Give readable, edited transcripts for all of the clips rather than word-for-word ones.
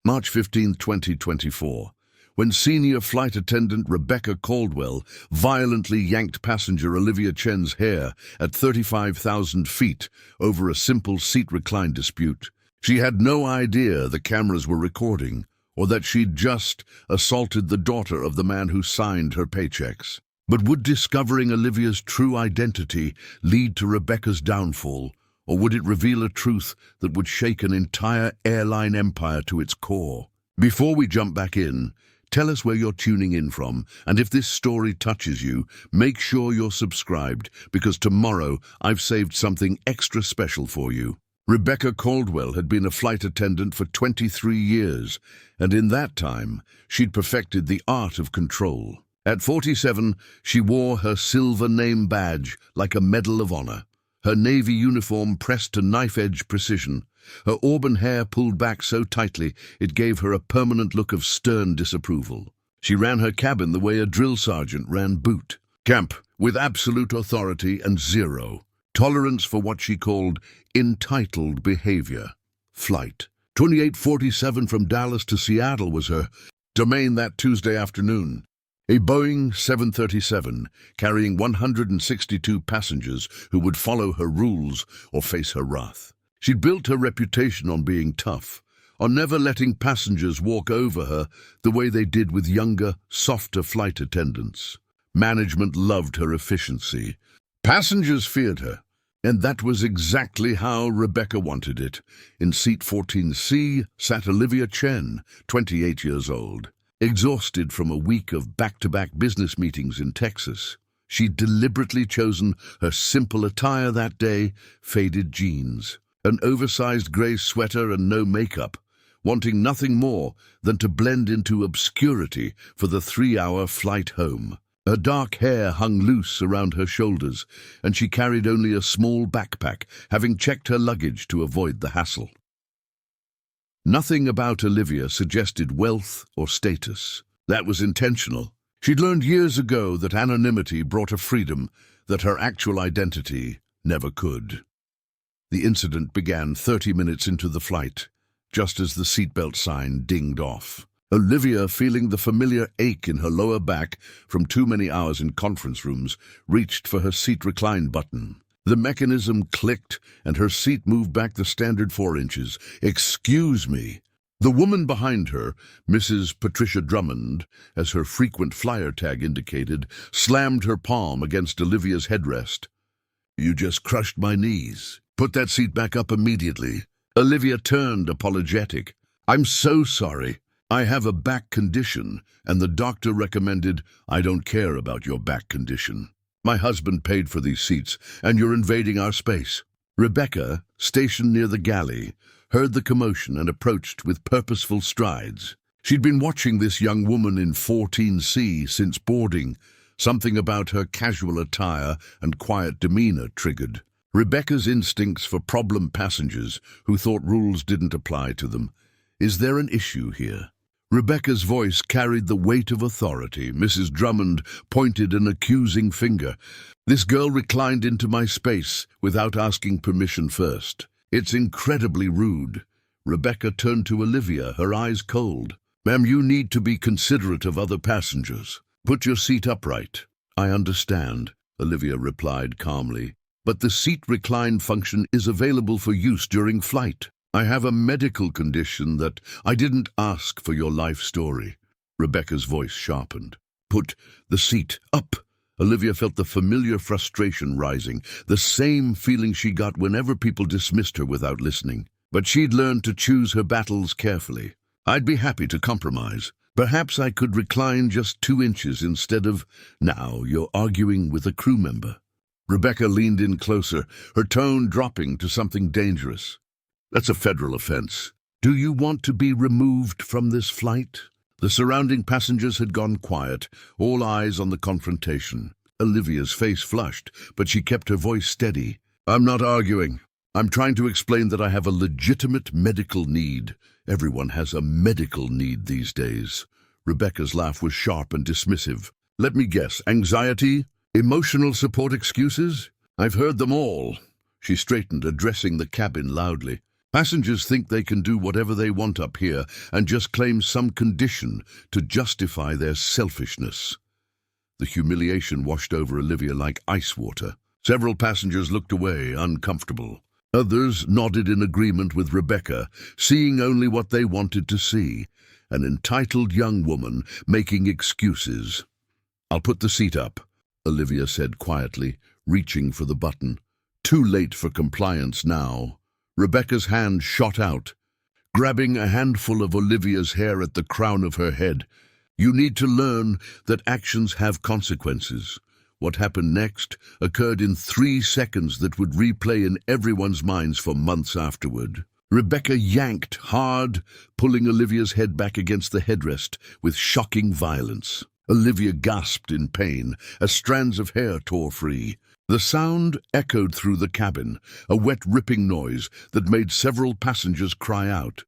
March 15, 2024, when senior flight attendant Rebecca Caldwell violently yanked passenger Olivia Chen's hair at 35,000 feet over a simple seat recline dispute. She had no idea the cameras were recording, or that she'd just assaulted the daughter of the man who signed her paychecks. But would discovering Olivia's true identity lead to Rebecca's downfall, or would it reveal a truth that would shake an entire airline empire to its core? Before we jump back in, tell us where you're tuning in from, and if this story touches you, make sure you're subscribed, because tomorrow I've saved something extra special for you. Rebecca Caldwell had been a flight attendant for 23 years, and in that time, she'd perfected the art of control. At 47, she wore her silver name badge like a Medal of Honor, her navy uniform pressed to knife-edge precision, her auburn hair pulled back so tightly it gave her a permanent look of stern disapproval. She ran her cabin the way a drill sergeant ran boot camp, with absolute authority and zero tolerance for what she called entitled behavior. Flight 2847 from Dallas to Seattle was her domain that Tuesday afternoon. A Boeing 737 carrying 162 passengers who would follow her rules or face her wrath. She'd built her reputation on being tough, on never letting passengers walk over her the way they did with younger, softer flight attendants. Management loved her efficiency. Passengers feared her, and that was exactly how Rebecca wanted it. In seat 14C sat Olivia Chen, 28 years old. Exhausted from a week of back-to-back business meetings in Texas, she'd deliberately chosen her simple attire that day: faded jeans, an oversized gray sweater and no makeup, wanting nothing more than to blend into obscurity for the 3-hour flight home. Her dark hair hung loose around her shoulders, and she carried only a small backpack, having checked her luggage to avoid the hassle. Nothing about Olivia suggested wealth or status. That was intentional. She'd learned years ago that anonymity brought a freedom that her actual identity never could. The incident began 30 minutes into the flight, just as the seatbelt sign dinged off. Olivia, feeling the familiar ache in her lower back from too many hours in conference rooms, reached for her seat recline button. The mechanism clicked, and her seat moved back the standard 4 inches. "Excuse me." The woman behind her, Mrs. Patricia Drummond, as her frequent flyer tag indicated, slammed her palm against Olivia's headrest. "You just crushed my knees. Put that seat back up immediately." Olivia turned, apologetic. "I'm so sorry. I have a back condition, and the doctor recommended I don't care about your back condition. My husband paid for these seats, and you're invading our space." Rebecca, stationed near the galley, heard the commotion and approached with purposeful strides. She'd been watching this young woman in 14C since boarding. Something about her casual attire and quiet demeanor triggered Rebecca's instincts for problem passengers who thought rules didn't apply to them. "Is there an issue here?" Rebecca's voice carried the weight of authority. Mrs. Drummond pointed an accusing finger. "This girl reclined into my space without asking permission first. It's incredibly rude." Rebecca turned to Olivia, her eyes cold. "Ma'am, you need to be considerate of other passengers. Put your seat upright." "I understand," Olivia replied calmly. "But the seat recline function is available for use during flight. I have a medical condition that I didn't ask for your life story." Rebecca's voice sharpened. "Put the seat up." Olivia felt the familiar frustration rising, the same feeling she got whenever people dismissed her without listening. But she'd learned to choose her battles carefully. "I'd be happy to compromise. Perhaps I could recline just 2 inches instead of—" "Now you're arguing with a crew member." Rebecca leaned in closer, her tone dropping to something dangerous. "That's a federal offense. Do you want to be removed from this flight?" The surrounding passengers had gone quiet, all eyes on the confrontation. Olivia's face flushed, but she kept her voice steady. "I'm not arguing. I'm trying to explain that I have a legitimate medical need. Everyone has a medical need these days." Rebecca's laugh was sharp and dismissive. "Let me guess, anxiety? Emotional support excuses? I've heard them all." She straightened, addressing the cabin loudly. Passengers think they can do whatever they want up here and just claim some condition to justify their selfishness. The humiliation washed over Olivia like ice water. Several passengers looked away, uncomfortable. Others nodded in agreement with Rebecca, seeing only what they wanted to see, an entitled young woman making excuses. "I'll put the seat up," Olivia said quietly, reaching for the button. Too late for compliance now. Rebecca's hand shot out, grabbing a handful of Olivia's hair at the crown of her head. "You need to learn that actions have consequences." What happened next occurred in 3 seconds that would replay in everyone's minds for months afterward. Rebecca yanked hard, pulling Olivia's head back against the headrest with shocking violence. Olivia gasped in pain as strands of hair tore free. The sound echoed through the cabin, a wet ripping noise that made several passengers cry out.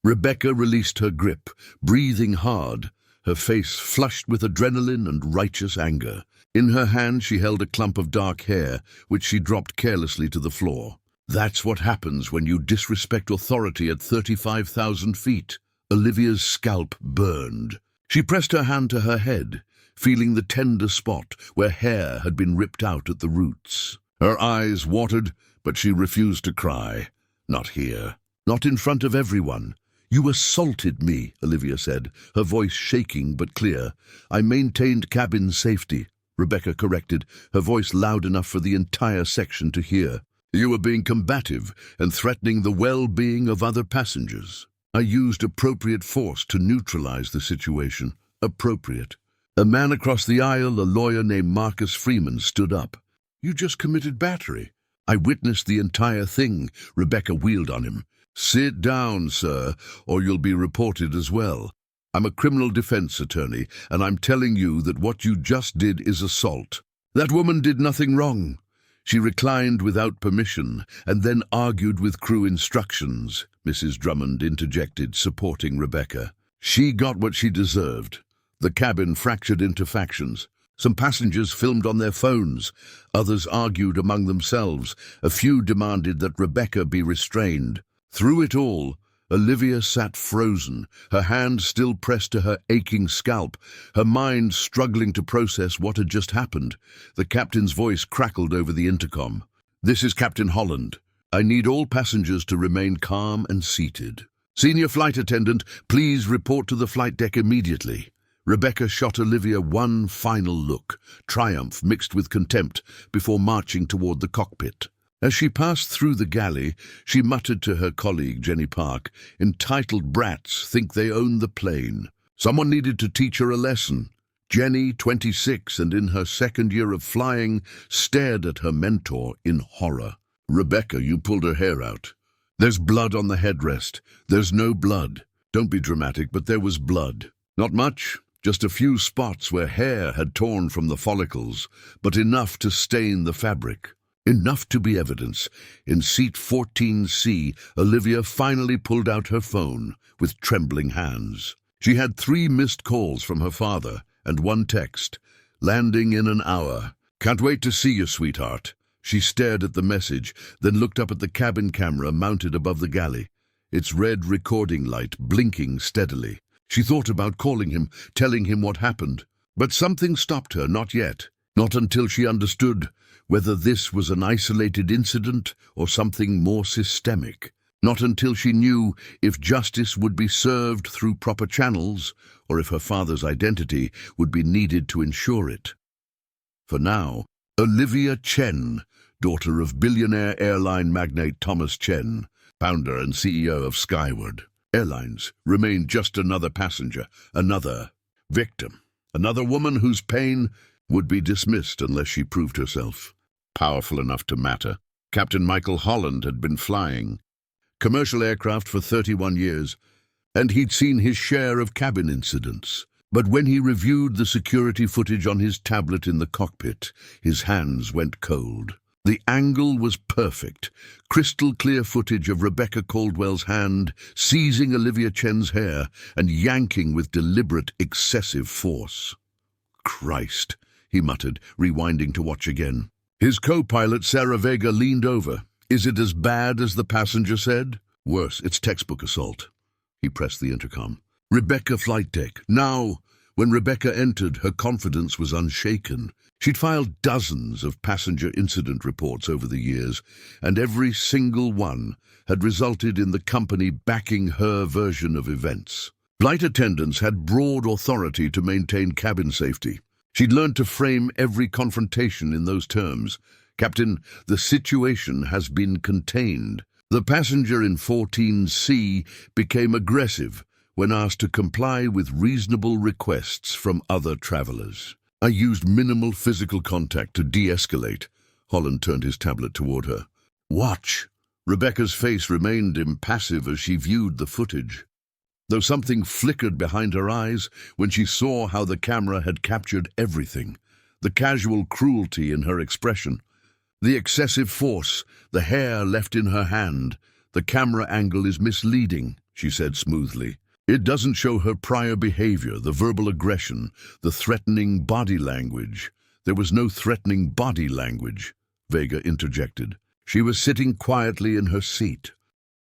Rebecca released her grip, breathing hard, her face flushed with adrenaline and righteous anger. In her hand she held a clump of dark hair, which she dropped carelessly to the floor. "That's what happens when you disrespect authority at 35,000 feet. Olivia's scalp burned. She pressed her hand to her head, feeling the tender spot where hair had been ripped out at the roots. Her eyes watered, but she refused to cry. "Not here. Not in front of everyone." "You assaulted me," Olivia said, her voice shaking but clear. "I maintained cabin safety," Rebecca corrected, her voice loud enough for the entire section to hear. "You were being combative and threatening the well-being of other passengers. I used appropriate force to neutralize the situation." Appropriate. A man across the aisle, a lawyer named Marcus Freeman, stood up. "You just committed battery." "I witnessed the entire thing," Rebecca wheeled on him. "Sit down, sir, or you'll be reported as well. I'm a criminal defense attorney, and I'm telling you that what you just did is assault." "That woman did nothing wrong. She reclined without permission and then argued with crew instructions," Mrs. Drummond interjected, supporting Rebecca. "She got what she deserved." The cabin fractured into factions. Some passengers filmed on their phones. Others argued among themselves. A few demanded that Rebecca be restrained. Through it all, Olivia sat frozen, her hand still pressed to her aching scalp, her mind struggling to process what had just happened. The captain's voice crackled over the intercom. "This is Captain Holland. I need all passengers to remain calm and seated. Senior flight attendant, please report to the flight deck immediately." Rebecca shot Olivia one final look, triumph mixed with contempt, before marching toward the cockpit. As she passed through the galley, she muttered to her colleague, Jenny Park, "Entitled brats think they own the plane. Someone needed to teach her a lesson." Jenny, 26 and in her 2nd year of flying, stared at her mentor in horror. "Rebecca, you pulled her hair out. There's blood on the headrest." "There's no blood." "Don't be dramatic, but there was blood. Not much. Just a few spots where hair had torn from the follicles, but enough to stain the fabric. Enough to be evidence." In seat 14C, Olivia finally pulled out her phone with trembling hands. She had 3 missed calls from her father and 1 text. "Landing in an hour. Can't wait to see you, sweetheart." She stared at the message, then looked up at the cabin camera mounted above the galley, its red recording light blinking steadily. She thought about calling him, telling him what happened. But something stopped her, not yet. Not until she understood whether this was an isolated incident or something more systemic. Not until she knew if justice would be served through proper channels or if her father's identity would be needed to ensure it. For now, Olivia Chen, daughter of billionaire airline magnate Thomas Chen, founder and CEO of Skyward Airlines, remained just another passenger, another victim, another woman whose pain would be dismissed unless she proved herself powerful enough to matter. Captain Michael Holland had been flying commercial aircraft for 31 years, and he'd seen his share of cabin incidents. But when he reviewed the security footage on his tablet in the cockpit, his hands went cold. The angle was perfect, crystal-clear footage of Rebecca Caldwell's hand seizing Olivia Chen's hair and yanking with deliberate, excessive force. "Christ," he muttered, rewinding to watch again. His co-pilot, Sarah Vega, leaned over. "Is it as bad as the passenger said?" Worse, it's textbook assault. He pressed the intercom. Rebecca, flight deck. Now, when Rebecca entered, her confidence was unshaken. She'd filed dozens of passenger incident reports over the years, and every single one had resulted in the company backing her version of events. Flight attendants had broad authority to maintain cabin safety. She'd learned to frame every confrontation in those terms. Captain, the situation has been contained. The passenger in 14C became aggressive when asked to comply with reasonable requests from other travelers. I used minimal physical contact to de-escalate. Holland turned his tablet toward her. Watch. Rebecca's face remained impassive as she viewed the footage, though something flickered behind her eyes when she saw how the camera had captured everything. The casual cruelty in her expression, the excessive force, the hair left in her hand. The camera angle is misleading, she said smoothly. It doesn't show her prior behavior, the verbal aggression, the threatening body language. There was no threatening body language, Vega interjected. She was sitting quietly in her seat.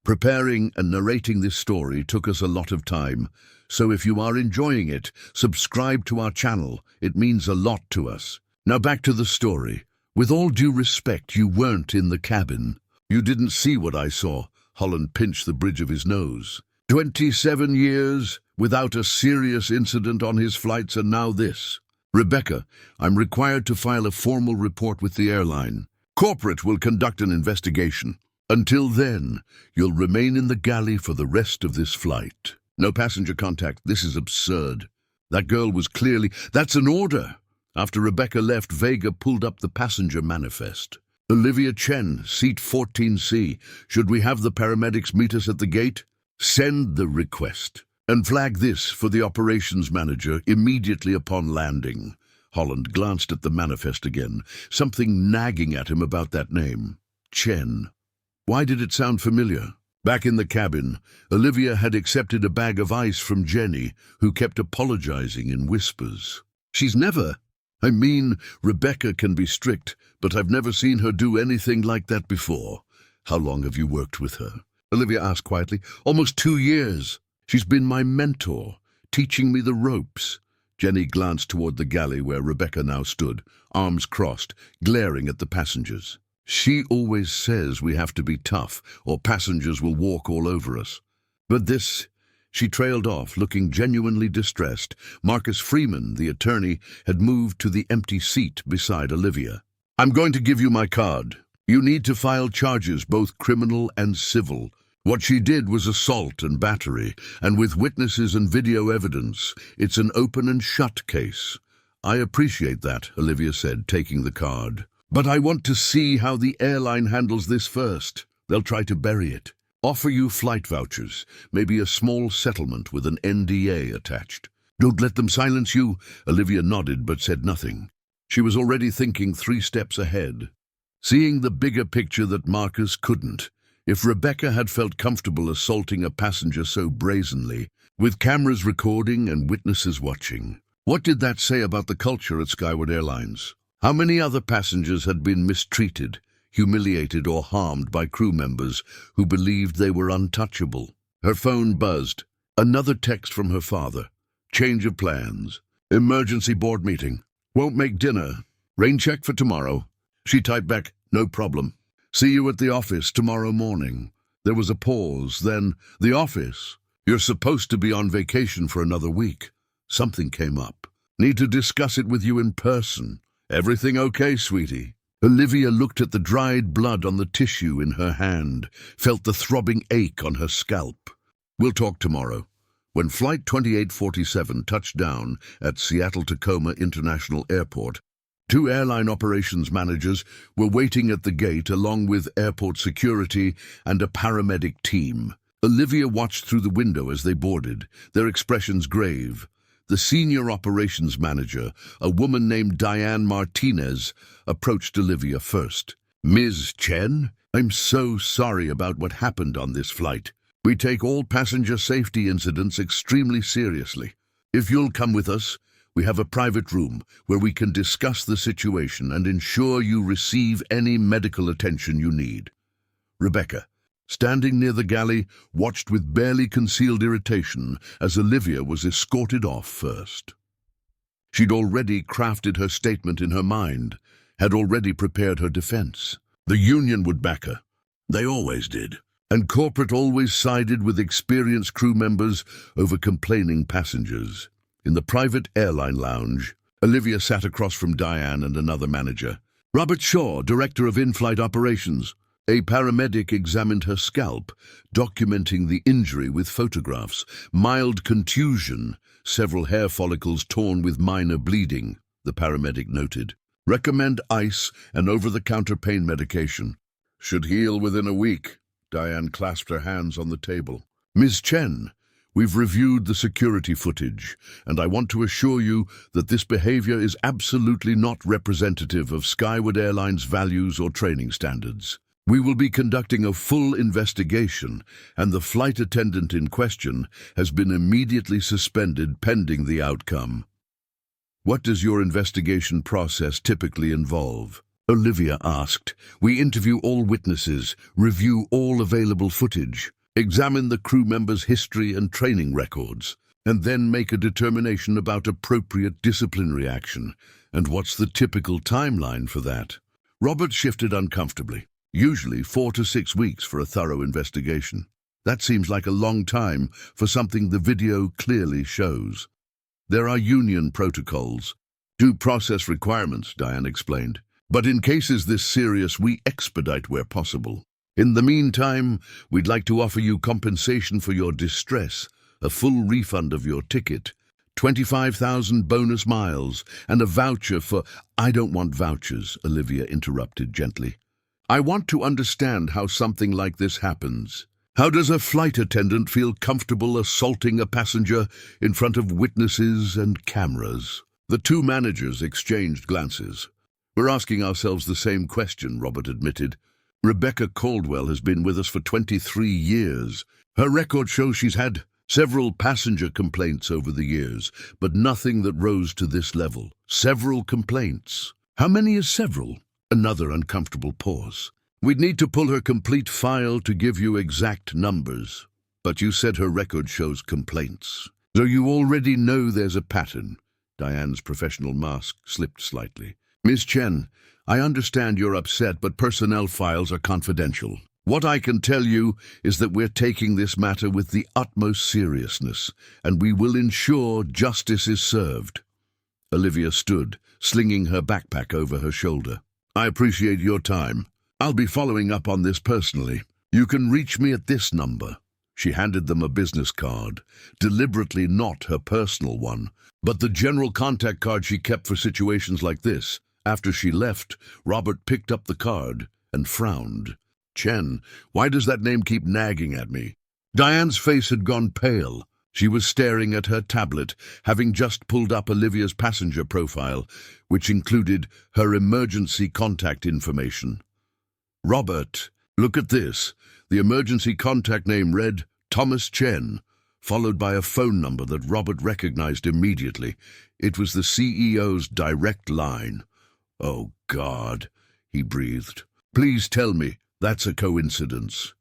Preparing and narrating this story took us a lot of time, so if you are enjoying it, subscribe to our channel. It means a lot to us. Now back to the story. With all due respect, you weren't in the cabin. You didn't see what I saw. Holland pinched the bridge of his nose. 27 years without a serious incident on his flights, and now this. Rebecca, I'm required to file a formal report with the airline. Corporate will conduct an investigation. Until then, you'll remain in the galley for the rest of this flight. No passenger contact. This is absurd. That girl was clearly... That's an order. After Rebecca left, Vega pulled up the passenger manifest. Olivia Chen, seat 14C. Should we have the paramedics meet us at the gate? Send the request. And flag this for the operations manager immediately upon landing. Holland glanced at the manifest again, something nagging at him about that name. Chen. Why did it sound familiar? Back in the cabin, Olivia had accepted a bag of ice from Jenny, who kept apologizing in whispers. She's never... I mean, Rebecca can be strict, but I've never seen her do anything like that before. How long have you worked with her? Olivia asked quietly. Almost 2 years. She's been my mentor, teaching me the ropes. Jenny glanced toward the galley where Rebecca now stood, arms crossed, glaring at the passengers. She always says we have to be tough, or passengers will walk all over us. But this... She trailed off, looking genuinely distressed. Marcus Freeman, the attorney, had moved to the empty seat beside Olivia. I'm going to give you my card. You need to file charges, both criminal and civil. What she did was assault and battery, and with witnesses and video evidence, it's an open and shut case. I appreciate that, Olivia said, taking the card. But I want to see how the airline handles this first. They'll try to bury it. Offer you flight vouchers, maybe a small settlement with an NDA attached. Don't let them silence you. Olivia nodded but said nothing. She was already thinking 3 steps ahead, seeing the bigger picture that Marcus couldn't. If Rebecca had felt comfortable assaulting a passenger so brazenly, with cameras recording and witnesses watching, what did that say about the culture at Skyward Airlines? How many other passengers had been mistreated, humiliated or harmed by crew members who believed they were untouchable? Her phone buzzed. Another text from her father. Change of plans. Emergency board meeting. Won't make dinner. Rain check for tomorrow. She typed back, no problem. See you at the office tomorrow morning. There was a pause, then, the office. You're supposed to be on vacation for another week. Something came up. Need to discuss it with you in person. Everything okay, sweetie? Olivia looked at the dried blood on the tissue in her hand, felt the throbbing ache on her scalp. We'll talk tomorrow. When Flight 2847 touched down at Seattle-Tacoma International Airport, 2 airline operations managers were waiting at the gate along with airport security and a paramedic team. Olivia watched through the window as they boarded, their expressions grave. The senior operations manager, a woman named Diane Martinez, approached Olivia first. Ms. Chen, I'm so sorry about what happened on this flight. We take all passenger safety incidents extremely seriously. If you'll come with us, we have a private room where we can discuss the situation and ensure you receive any medical attention you need. Rebecca, standing near the galley, watched with barely concealed irritation as Olivia was escorted off first. She'd already crafted her statement in her mind, had already prepared her defense. The union would back her. They always did. And corporate always sided with experienced crew members over complaining passengers. In the private airline lounge, Olivia sat across from Diane and another manager. Robert Shaw, director of in-flight operations. A paramedic examined her scalp, documenting the injury with photographs. Mild contusion, several hair follicles torn with minor bleeding, the paramedic noted. Recommend ice and over-the-counter pain medication. Should heal within a week. Diane clasped her hands on the table. Ms. Chen, we've reviewed the security footage, and I want to assure you that this behavior is absolutely not representative of Skyward Airlines' values or training standards. We will be conducting a full investigation, and the flight attendant in question has been immediately suspended pending the outcome. What does your investigation process typically involve? Olivia asked. We interview all witnesses, review all available footage, examine the crew members' history and training records, and then make a determination about appropriate disciplinary action. And what's the typical timeline for that? Robert shifted uncomfortably. Usually 4 to 6 weeks for a thorough investigation. That seems like a long time for something the video clearly shows. There are union protocols, due process requirements, Diane explained. But in cases this serious, we expedite where possible. In the meantime, we'd like to offer you compensation for your distress, a full refund of your ticket, 25,000 bonus miles, and a voucher for— I don't want vouchers, Olivia interrupted gently. I want to understand how something like this happens. How does a flight attendant feel comfortable assaulting a passenger in front of witnesses and cameras? The two managers exchanged glances. We're asking ourselves the same question, Robert admitted. Rebecca Caldwell has been with us for 23 years. Her record shows she's had several passenger complaints over the years, but nothing that rose to this level. Several complaints. How many is several? Another uncomfortable pause. We'd need to pull her complete file to give you exact numbers. But you said her record shows complaints. So you already know there's a pattern. Diane's professional mask slipped slightly. Ms. Chen, I understand you're upset, but personnel files are confidential. What I can tell you is that we're taking this matter with the utmost seriousness, and we will ensure justice is served. Olivia stood, slinging her backpack over her shoulder. I appreciate your time. I'll be following up on this personally. You can reach me at this number. She handed them a business card, deliberately not her personal one, but the general contact card she kept for situations like this. After she left, Robert picked up the card and frowned. Chen, why does that name keep nagging at me? Diane's face had gone pale. She was staring at her tablet, having just pulled up Olivia's passenger profile, which included her emergency contact information. Robert, look at this. The emergency contact name read Thomas Chen, followed by a phone number that Robert recognized immediately. It was the CEO's direct line. Oh, God, he breathed. Please tell me that's a coincidence.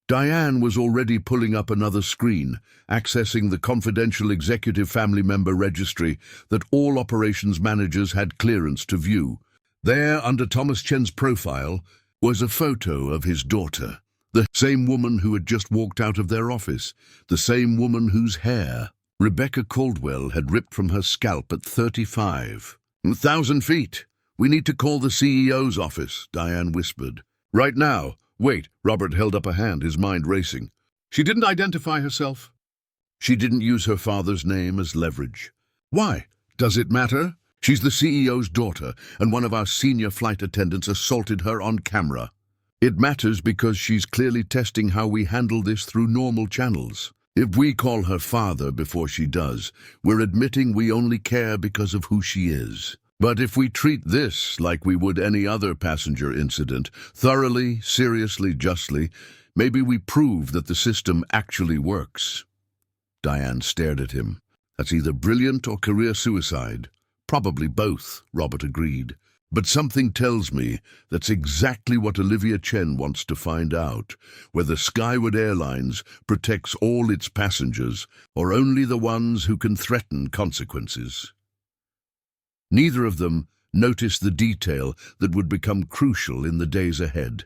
Diane was already pulling up another screen, accessing the confidential executive family member registry that all operations managers had clearance to view. There, under Thomas Chen's profile, was a photo of his daughter, the same woman who had just walked out of their office, the same woman whose hair Rebecca Caldwell had ripped from her scalp at 35. 1,000 feet. We need to call the CEO's office, Diane whispered. Right now. Wait, Robert held up a hand, his mind racing. She didn't identify herself. She didn't use her father's name as leverage. Why? Does it matter? She's the CEO's daughter, and one of our senior flight attendants assaulted her on camera. It matters because she's clearly testing how we handle this through normal channels. If we call her father before she does, we're admitting we only care because of who she is. But if we treat this like we would any other passenger incident, thoroughly, seriously, justly, maybe we prove that the system actually works. Diane stared at him. That's either brilliant or career suicide. Probably both, Robert agreed. But something tells me that's exactly what Olivia Chen wants to find out, whether Skyward Airlines protects all its passengers or only the ones who can threaten consequences. Neither of them noticed the detail that would become crucial in the days ahead.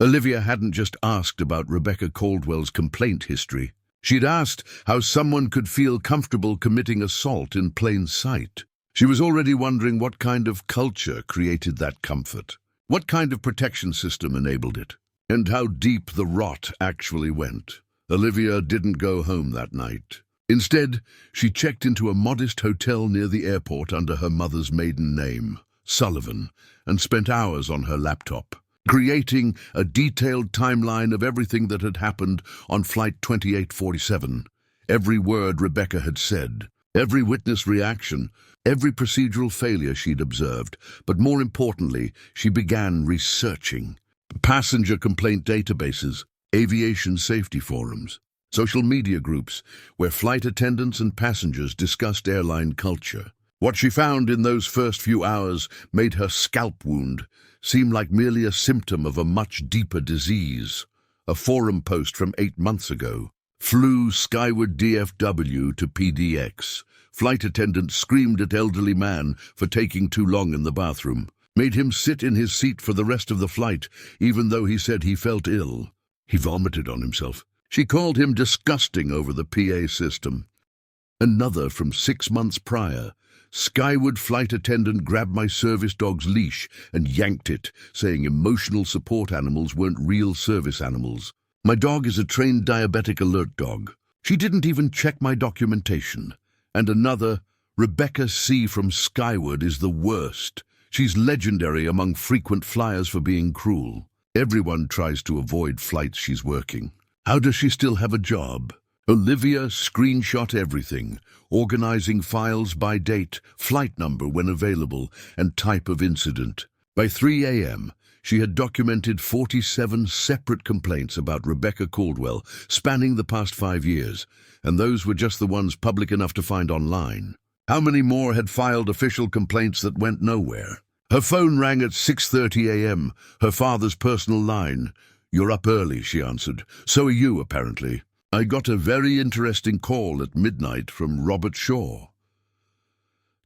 Olivia hadn't just asked about Rebecca Caldwell's complaint history. She'd asked how someone could feel comfortable committing assault in plain sight. She was already wondering what kind of culture created that comfort, what kind of protection system enabled it, and how deep the rot actually went. Olivia didn't go home that night. Instead, she checked into a modest hotel near the airport under her mother's maiden name, Sullivan, and spent hours on her laptop, creating a detailed timeline of everything that had happened on Flight 2847. Every word Rebecca had said, every witness reaction, every procedural failure she'd observed, but more importantly, she began researching. Passenger complaint databases, aviation safety forums, social media groups where flight attendants and passengers discussed airline culture. What she found in those first few hours made her scalp wound seem like merely a symptom of a much deeper disease. A forum post from 8 months ago. Flew Skyward DFW to PDX. Flight attendant screamed at elderly man for taking too long in the bathroom. Made him sit in his seat for the rest of the flight, even though he said he felt ill. He vomited on himself. She called him disgusting over the PA system. Another from 6 months prior. Skyward flight attendant grabbed my service dog's leash and yanked it, saying emotional support animals weren't real service animals. My dog is a trained diabetic alert dog. She didn't even check my documentation. And another, Rebecca C. from Skyward is the worst. She's legendary among frequent flyers for being cruel. Everyone tries to avoid flights she's working. How does she still have a job? Olivia screenshot everything, organizing files by date, flight number when available, and type of incident. By 3 a.m., she had documented 47 separate complaints about Rebecca Caldwell spanning the past 5 years, and those were just the ones public enough to find online. How many more had filed official complaints that went nowhere? Her phone rang at 6:30 a.m., her father's personal line. "You're up early," she answered. "So are you, apparently." "I got a very interesting call at midnight from Robert Shaw."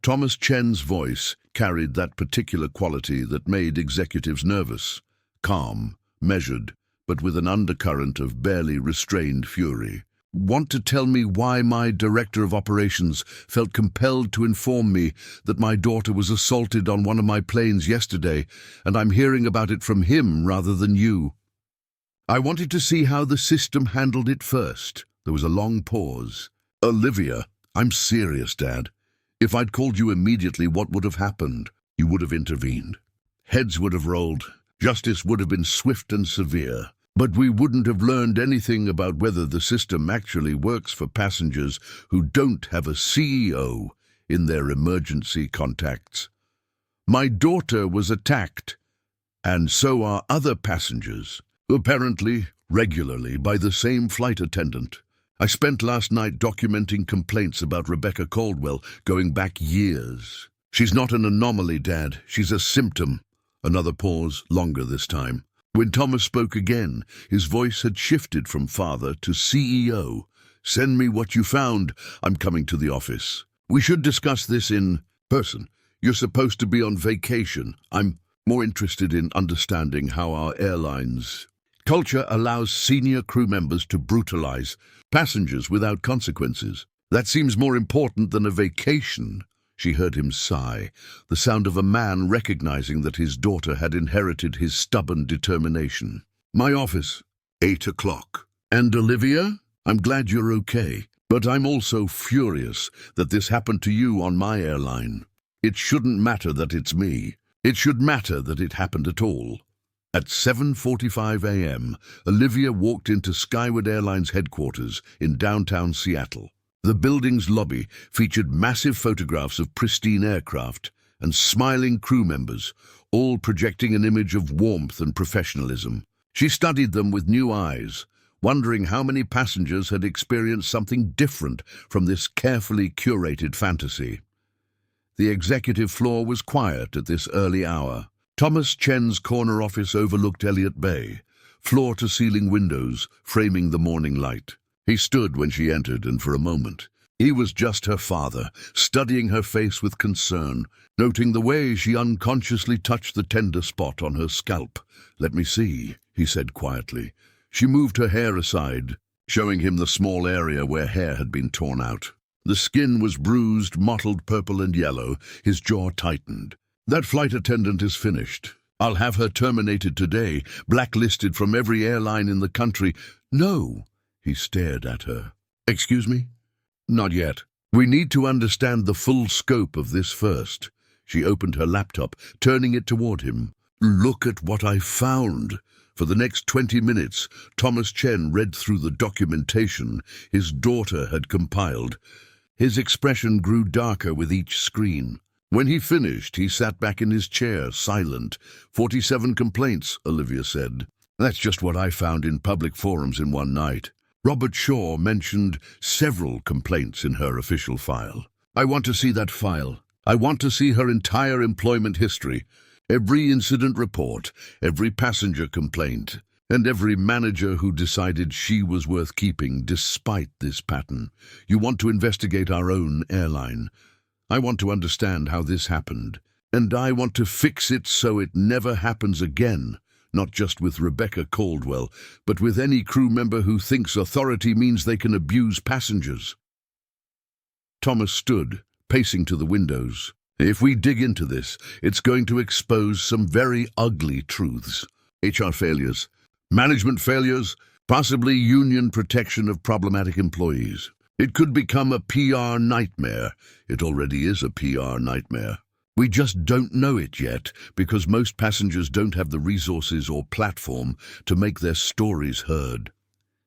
Thomas Chen's voice carried that particular quality that made executives nervous. Calm, measured, but with an undercurrent of barely restrained fury. "Want to tell me why my director of operations felt compelled to inform me that my daughter was assaulted on one of my planes yesterday, and I'm hearing about it from him rather than you?" "I wanted to see how the system handled it first." There was a long pause. "Olivia, I'm serious, Dad. If I'd called you immediately, what would have happened? You would have intervened. Heads would have rolled. Justice would have been swift and severe. But we wouldn't have learned anything about whether the system actually works for passengers who don't have a CEO in their emergency contacts. My daughter was attacked, and so are other passengers. Apparently, regularly, by the same flight attendant. I spent last night documenting complaints about Rebecca Caldwell going back years. She's not an anomaly, Dad. She's a symptom. Another pause, longer this time. When Thomas spoke again, his voice had shifted from father to CEO. "Send me what you found. I'm coming to the office. We should discuss this in person. You're supposed to be on vacation. I'm more interested in understanding how our airlines culture allows senior crew members to brutalize passengers without consequences. That seems more important than a vacation." She heard him sigh, the sound of a man recognizing that his daughter had inherited his stubborn determination. "My office, 8 o'clock. And Olivia, I'm glad you're okay, but I'm also furious that this happened to you on my airline. It shouldn't matter that it's me. It should matter that it happened at all." At 7:45 a.m., Olivia walked into Skyward Airlines headquarters in downtown Seattle. The building's lobby featured massive photographs of pristine aircraft and smiling crew members, all projecting an image of warmth and professionalism. She studied them with new eyes, wondering how many passengers had experienced something different from this carefully curated fantasy. The executive floor was quiet at this early hour. Thomas Chen's corner office overlooked Elliott Bay, floor-to-ceiling windows framing the morning light. He stood when she entered, and for a moment, he was just her father, studying her face with concern, noting the way she unconsciously touched the tender spot on her scalp. "Let me see," he said quietly. She moved her hair aside, showing him the small area where hair had been torn out. The skin was bruised, mottled purple and yellow. His jaw tightened. "That flight attendant is finished. I'll have her terminated today, blacklisted from every airline in the country." "No," he stared at her. "Excuse me?" "Not yet. We need to understand the full scope of this first." She opened her laptop, turning it toward him. "Look at what I found." For the next 20 minutes, Thomas Chen read through the documentation his daughter had compiled. His expression grew darker with each screen. When he finished, he sat back in his chair, silent. 47 complaints, Olivia said. "That's just what I found in public forums in one night." Robert Shaw mentioned several complaints in her official file. "I want to see that file. I want to see her entire employment history. Every incident report, every passenger complaint, and every manager who decided she was worth keeping despite this pattern. You want to investigate our own airline. I want to understand how this happened, and I want to fix it so it never happens again, not just with Rebecca Caldwell, but with any crew member who thinks authority means they can abuse passengers." Thomas stood, pacing to the windows. "If we dig into this, it's going to expose some very ugly truths. HR failures, management failures, possibly union protection of problematic employees. It could become a PR nightmare. It already is a PR nightmare. We just don't know it yet because most passengers don't have the resources or platform to make their stories heard."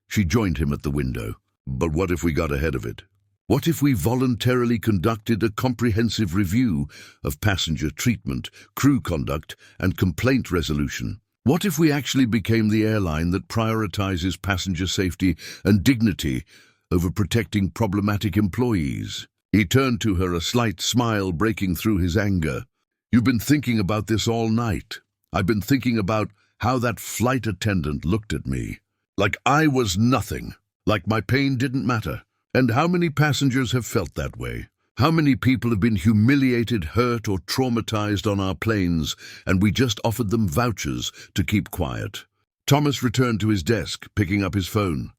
She joined him at the window. "But what if we got ahead of it? What if we voluntarily conducted a comprehensive review of passenger treatment, crew conduct, and complaint resolution? What if we actually became the airline that prioritizes passenger safety and dignity over protecting problematic employees?" He turned to her, a slight smile breaking through his anger. "You've been thinking about this all night. I've been thinking about how that flight attendant looked at me. Like I was nothing. Like my pain didn't matter. And how many passengers have felt that way? How many people have been humiliated, hurt, or traumatized on our planes, and we just offered them vouchers to keep quiet?" Thomas returned to his desk, picking up his phone.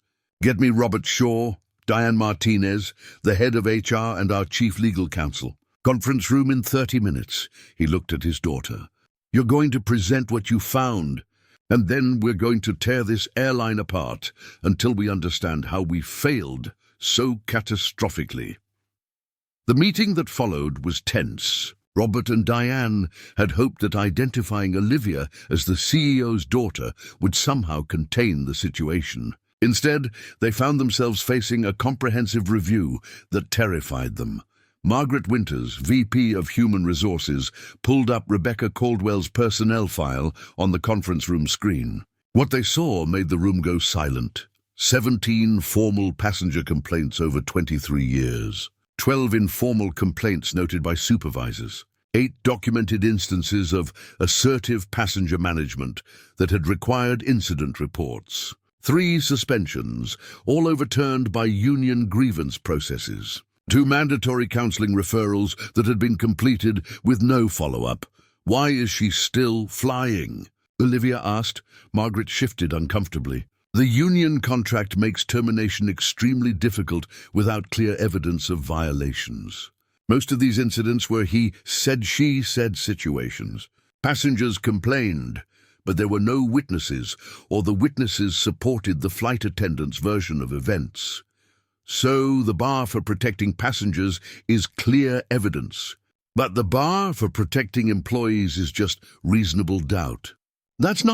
"Get me Robert Shaw, Diane Martinez, the head of HR and our chief legal counsel. Conference room in 30 minutes. He looked at his daughter. "You're going to present what you found, and then we're going to tear this airline apart until we understand how we failed so catastrophically." The meeting that followed was tense. Robert and Diane had hoped that identifying Olivia as the CEO's daughter would somehow contain the situation. Instead, they found themselves facing a comprehensive review that terrified them. Margaret Winters, VP of Human Resources, pulled up Rebecca Caldwell's personnel file on the conference room screen. What they saw made the room go silent. 17 formal passenger complaints over 23 years. 12 informal complaints noted by supervisors. 8 documented instances of assertive passenger management that had required incident reports. 3 suspensions, all overturned by union grievance processes. 2 mandatory counseling referrals that had been completed with no follow-up. "Why is she still flying?" Olivia asked. Margaret shifted uncomfortably. "The union contract makes termination extremely difficult without clear evidence of violations. Most of these incidents were he said, she said situations. Passengers complained, but there were no witnesses, or the witnesses supported the flight attendant's version of events. So the bar for protecting passengers is clear evidence. But the bar for protecting employees is just reasonable doubt." That's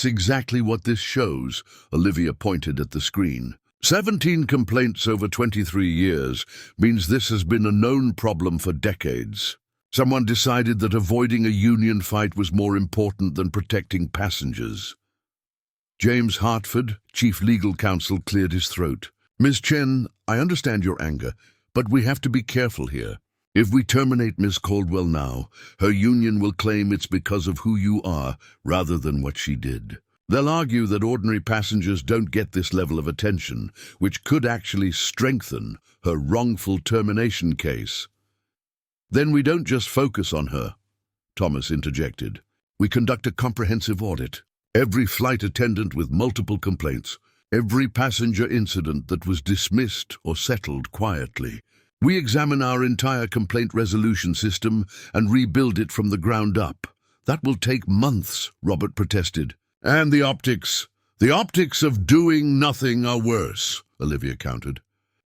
exactly what this shows," Olivia pointed at the screen. 17 complaints over 23 years means this has been a known problem for decades. Someone decided that avoiding a union fight was more important than protecting passengers. James Hartford, Chief Legal Counsel, cleared his throat. "Ms. Chen, I understand your anger, but we have to be careful here. If we terminate Miss Caldwell now, her union will claim it's because of who you are rather than what she did. They'll argue that ordinary passengers don't get this level of attention, which could actually strengthen her wrongful termination case. Then we don't just focus on her, Thomas interjected. We conduct a comprehensive audit. Every flight attendant with multiple complaints, every passenger incident that was dismissed or settled quietly. We examine our entire complaint resolution system and rebuild it from the ground up. That will take months, Robert protested. And the optics. The optics of doing nothing are worse, Olivia countered.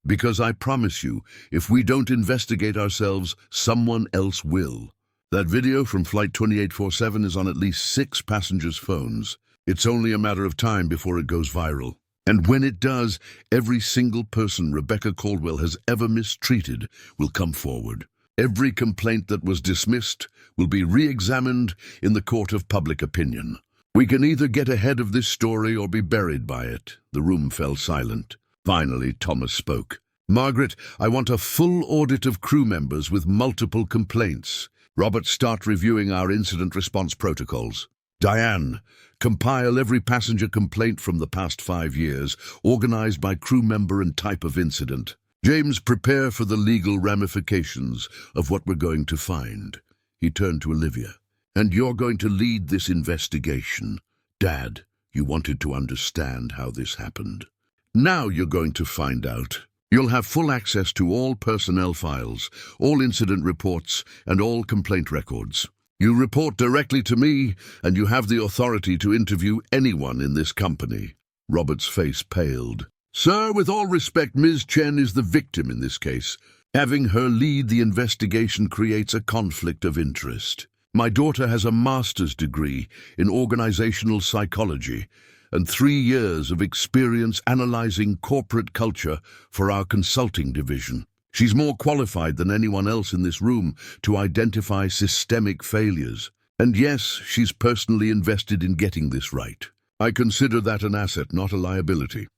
Because I promise you, if we don't investigate ourselves, someone else will. That video from Flight 2847 is on at least 6 passengers' phones. It's only a matter of time before it goes viral. And when it does, every single person Rebecca Caldwell has ever mistreated will come forward. Every complaint that was dismissed will be re-examined in the court of public opinion. We can either get ahead of this story or be buried by it. The room fell silent. Finally, Thomas spoke. Margaret, I want a full audit of crew members with multiple complaints. Robert, start reviewing our incident response protocols. Diane, compile every passenger complaint from the past 5 years, organized by crew member and type of incident. James, prepare for the legal ramifications of what we're going to find. He turned to Olivia. And you're going to lead this investigation. Dad, you wanted to understand how this happened. Now you're going to find out. You'll have full access to all personnel files, all incident reports, and all complaint records. You report directly to me, and you have the authority to interview anyone in this company. Robert's face paled. Sir, with all respect, Ms. Chen is the victim in this case. Having her lead the investigation creates a conflict of interest. My daughter has a master's degree in organizational psychology and 3 years of experience analyzing corporate culture for our consulting division. She's more qualified than anyone else in this room to identify systemic failures. And yes, she's personally invested in getting this right. I consider that an asset, not a liability.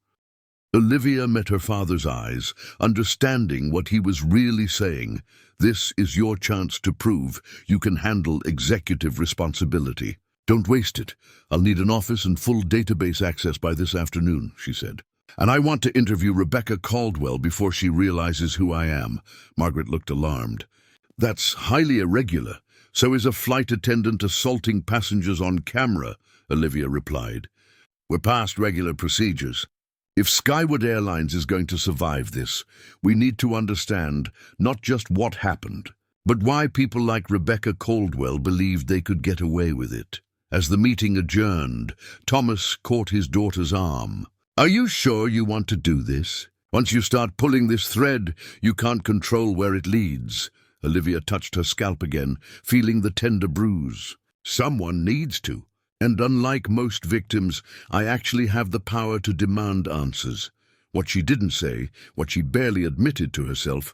Olivia met her father's eyes, understanding what he was really saying. This is your chance to prove you can handle executive responsibility. Don't waste it. I'll need an office and full database access by this afternoon, she said. And I want to interview Rebecca Caldwell before she realizes who I am. Margaret looked alarmed. That's highly irregular. So is a flight attendant assaulting passengers on camera, Olivia replied. We're past regular procedures. If Skyward Airlines is going to survive this, we need to understand not just what happened, but why people like Rebecca Caldwell believed they could get away with it. As the meeting adjourned, Thomas caught his daughter's arm. Are you sure you want to do this? Once you start pulling this thread, you can't control where it leads. Olivia touched her scalp again, feeling the tender bruise. Someone needs to. And unlike most victims, I actually have the power to demand answers. What she didn't say, what she barely admitted to herself,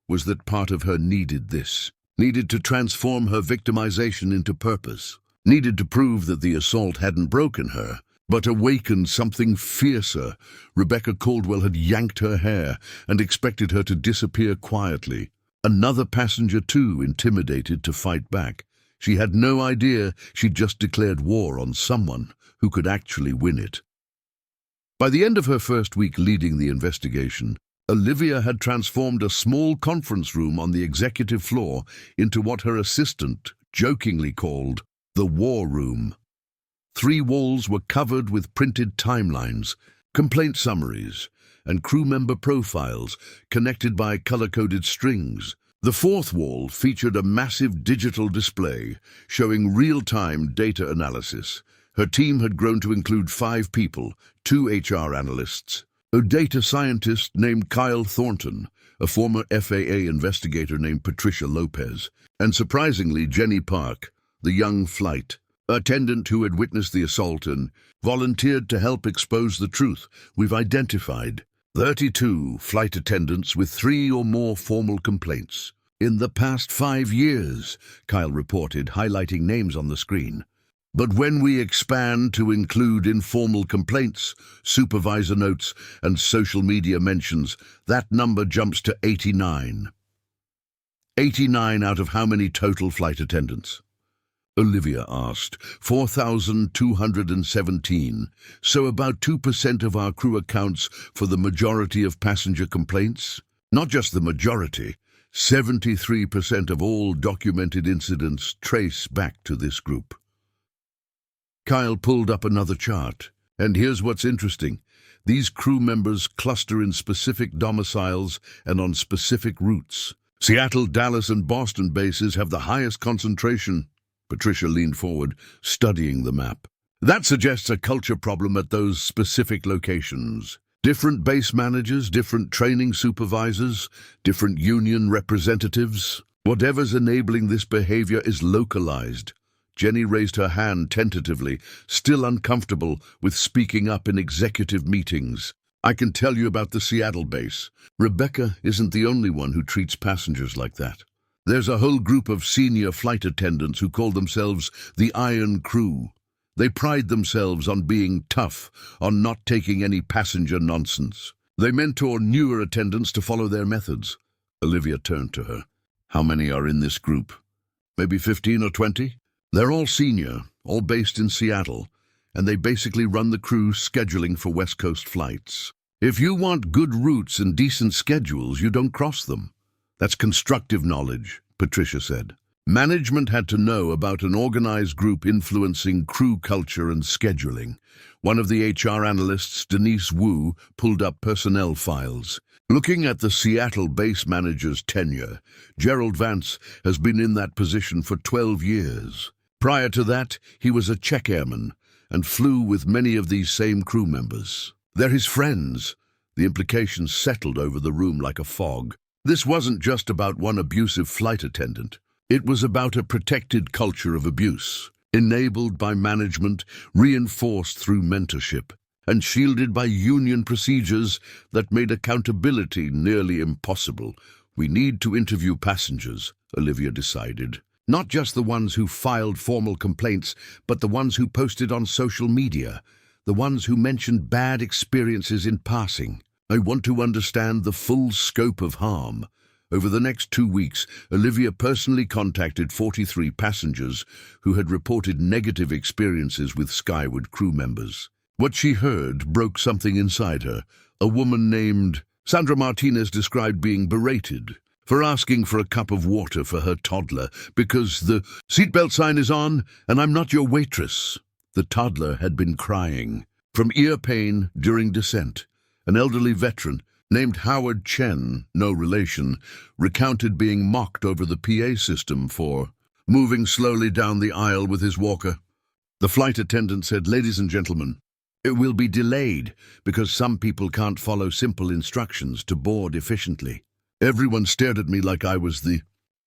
was that part of her needed this. Needed to transform her victimization into purpose. Needed to prove that the assault hadn't broken her, but awakened something fiercer. Rebecca Caldwell had yanked her hair and expected her to disappear quietly. Another passenger, too, intimidated to fight back. She had no idea she'd just declared war on someone who could actually win it. By the end of her first week leading the investigation, Olivia had transformed a small conference room on the executive floor into what her assistant jokingly called the war room. 3 walls were covered with printed timelines, complaint summaries, and crew member profiles connected by color-coded strings. The 4th wall featured a massive digital display showing real-time data analysis. Her team had grown to include 5 people, 2 HR analysts, a data scientist named Kyle Thornton, a former FAA investigator named Patricia Lopez, and surprisingly Jenny Park, the young flight attendant who had witnessed the assault and volunteered to help expose the truth. We've identified 32 flight attendants with 3 or more formal complaints. In the past 5 years, Kyle reported, highlighting names on the screen. But when we expand to include informal complaints, supervisor notes, and social media mentions, that number jumps to 89. 89 out of how many total flight attendants? Olivia asked. 4,217. So about 2% of our crew accounts for the majority of passenger complaints? Not just the majority. 73% of all documented incidents trace back to this group. Kyle pulled up another chart. And here's what's interesting. These crew members cluster in specific domiciles and on specific routes. Seattle, Dallas, and Boston bases have the highest concentration. Patricia leaned forward, studying the map. That suggests a culture problem at those specific locations. Different base managers, different training supervisors, different union representatives. Whatever's enabling this behavior is localized. Jenny raised her hand tentatively, still uncomfortable with speaking up in executive meetings. I can tell you about the Seattle base. Rebecca isn't the only one who treats passengers like that. There's a whole group of senior flight attendants who call themselves the Iron Crew. They pride themselves on being tough, on not taking any passenger nonsense. They mentor newer attendants to follow their methods. Olivia turned to her. How many are in this group? Maybe 15 or 20? They're all senior, all based in Seattle, and they basically run the crew scheduling for West Coast flights. If you want good routes and decent schedules, you don't cross them. That's constructive knowledge, Patricia said. Management had to know about an organized group influencing crew culture and scheduling. One of the HR analysts, Denise Wu, pulled up personnel files. Looking at the Seattle base manager's tenure, Gerald Vance has been in that position for 12 years. Prior to that, he was a check airman and flew with many of these same crew members. They're his friends. The implications settled over the room like a fog. This wasn't just about one abusive flight attendant. It was about a protected culture of abuse, enabled by management, reinforced through mentorship, and shielded by union procedures that made accountability nearly impossible. We need to interview passengers, Olivia decided. Not just the ones who filed formal complaints, but the ones who posted on social media, the ones who mentioned bad experiences in passing. I want to understand the full scope of harm. Over the next 2 weeks, Olivia personally contacted 43 passengers who had reported negative experiences with Skyward crew members. What she heard broke something inside her. A woman named Sandra Martinez described being berated for asking for a cup of water for her toddler because the seatbelt sign is on and I'm not your waitress. The toddler had been crying from ear pain during descent. An elderly veteran named Howard Chen, no relation, recounted being mocked over the PA system for moving slowly down the aisle with his walker. The flight attendant said, "Ladies and gentlemen, it will be delayed because some people can't follow simple instructions to board efficiently." Everyone stared at me like I was the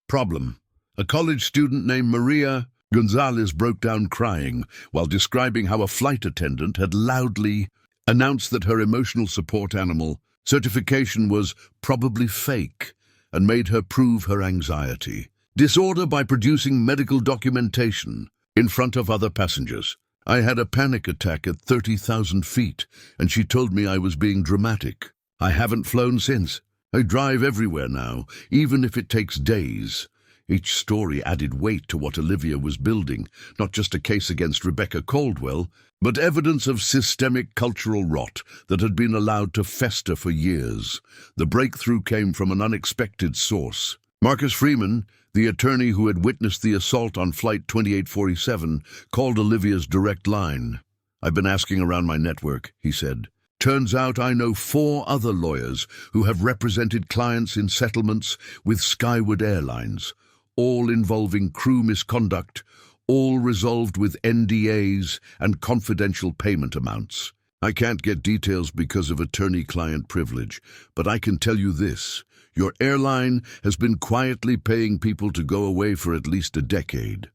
problem. A college student named Maria Gonzalez broke down crying while describing how a flight attendant had loudly announced that her emotional support animal certification was probably fake and made her prove her anxiety disorder by producing medical documentation in front of other passengers. I had a panic attack at 30,000 feet, and she told me I was being dramatic. I haven't flown since. I drive everywhere now, even if it takes days. Each story added weight to what Olivia was building, not just a case against Rebecca Caldwell, but evidence of systemic cultural rot that had been allowed to fester for years. The breakthrough came from an unexpected source. Marcus Freeman, the attorney who had witnessed the assault on Flight 2847, called Olivia's direct line. "I've been asking around my network," he said. "Turns out I know 4 other lawyers who have represented clients in settlements with Skyward Airlines, all involving crew misconduct, all resolved with NDAs and confidential payment amounts. I can't get details because of attorney-client privilege, but I can tell you this. Your airline has been quietly paying people to go away for at least a decade."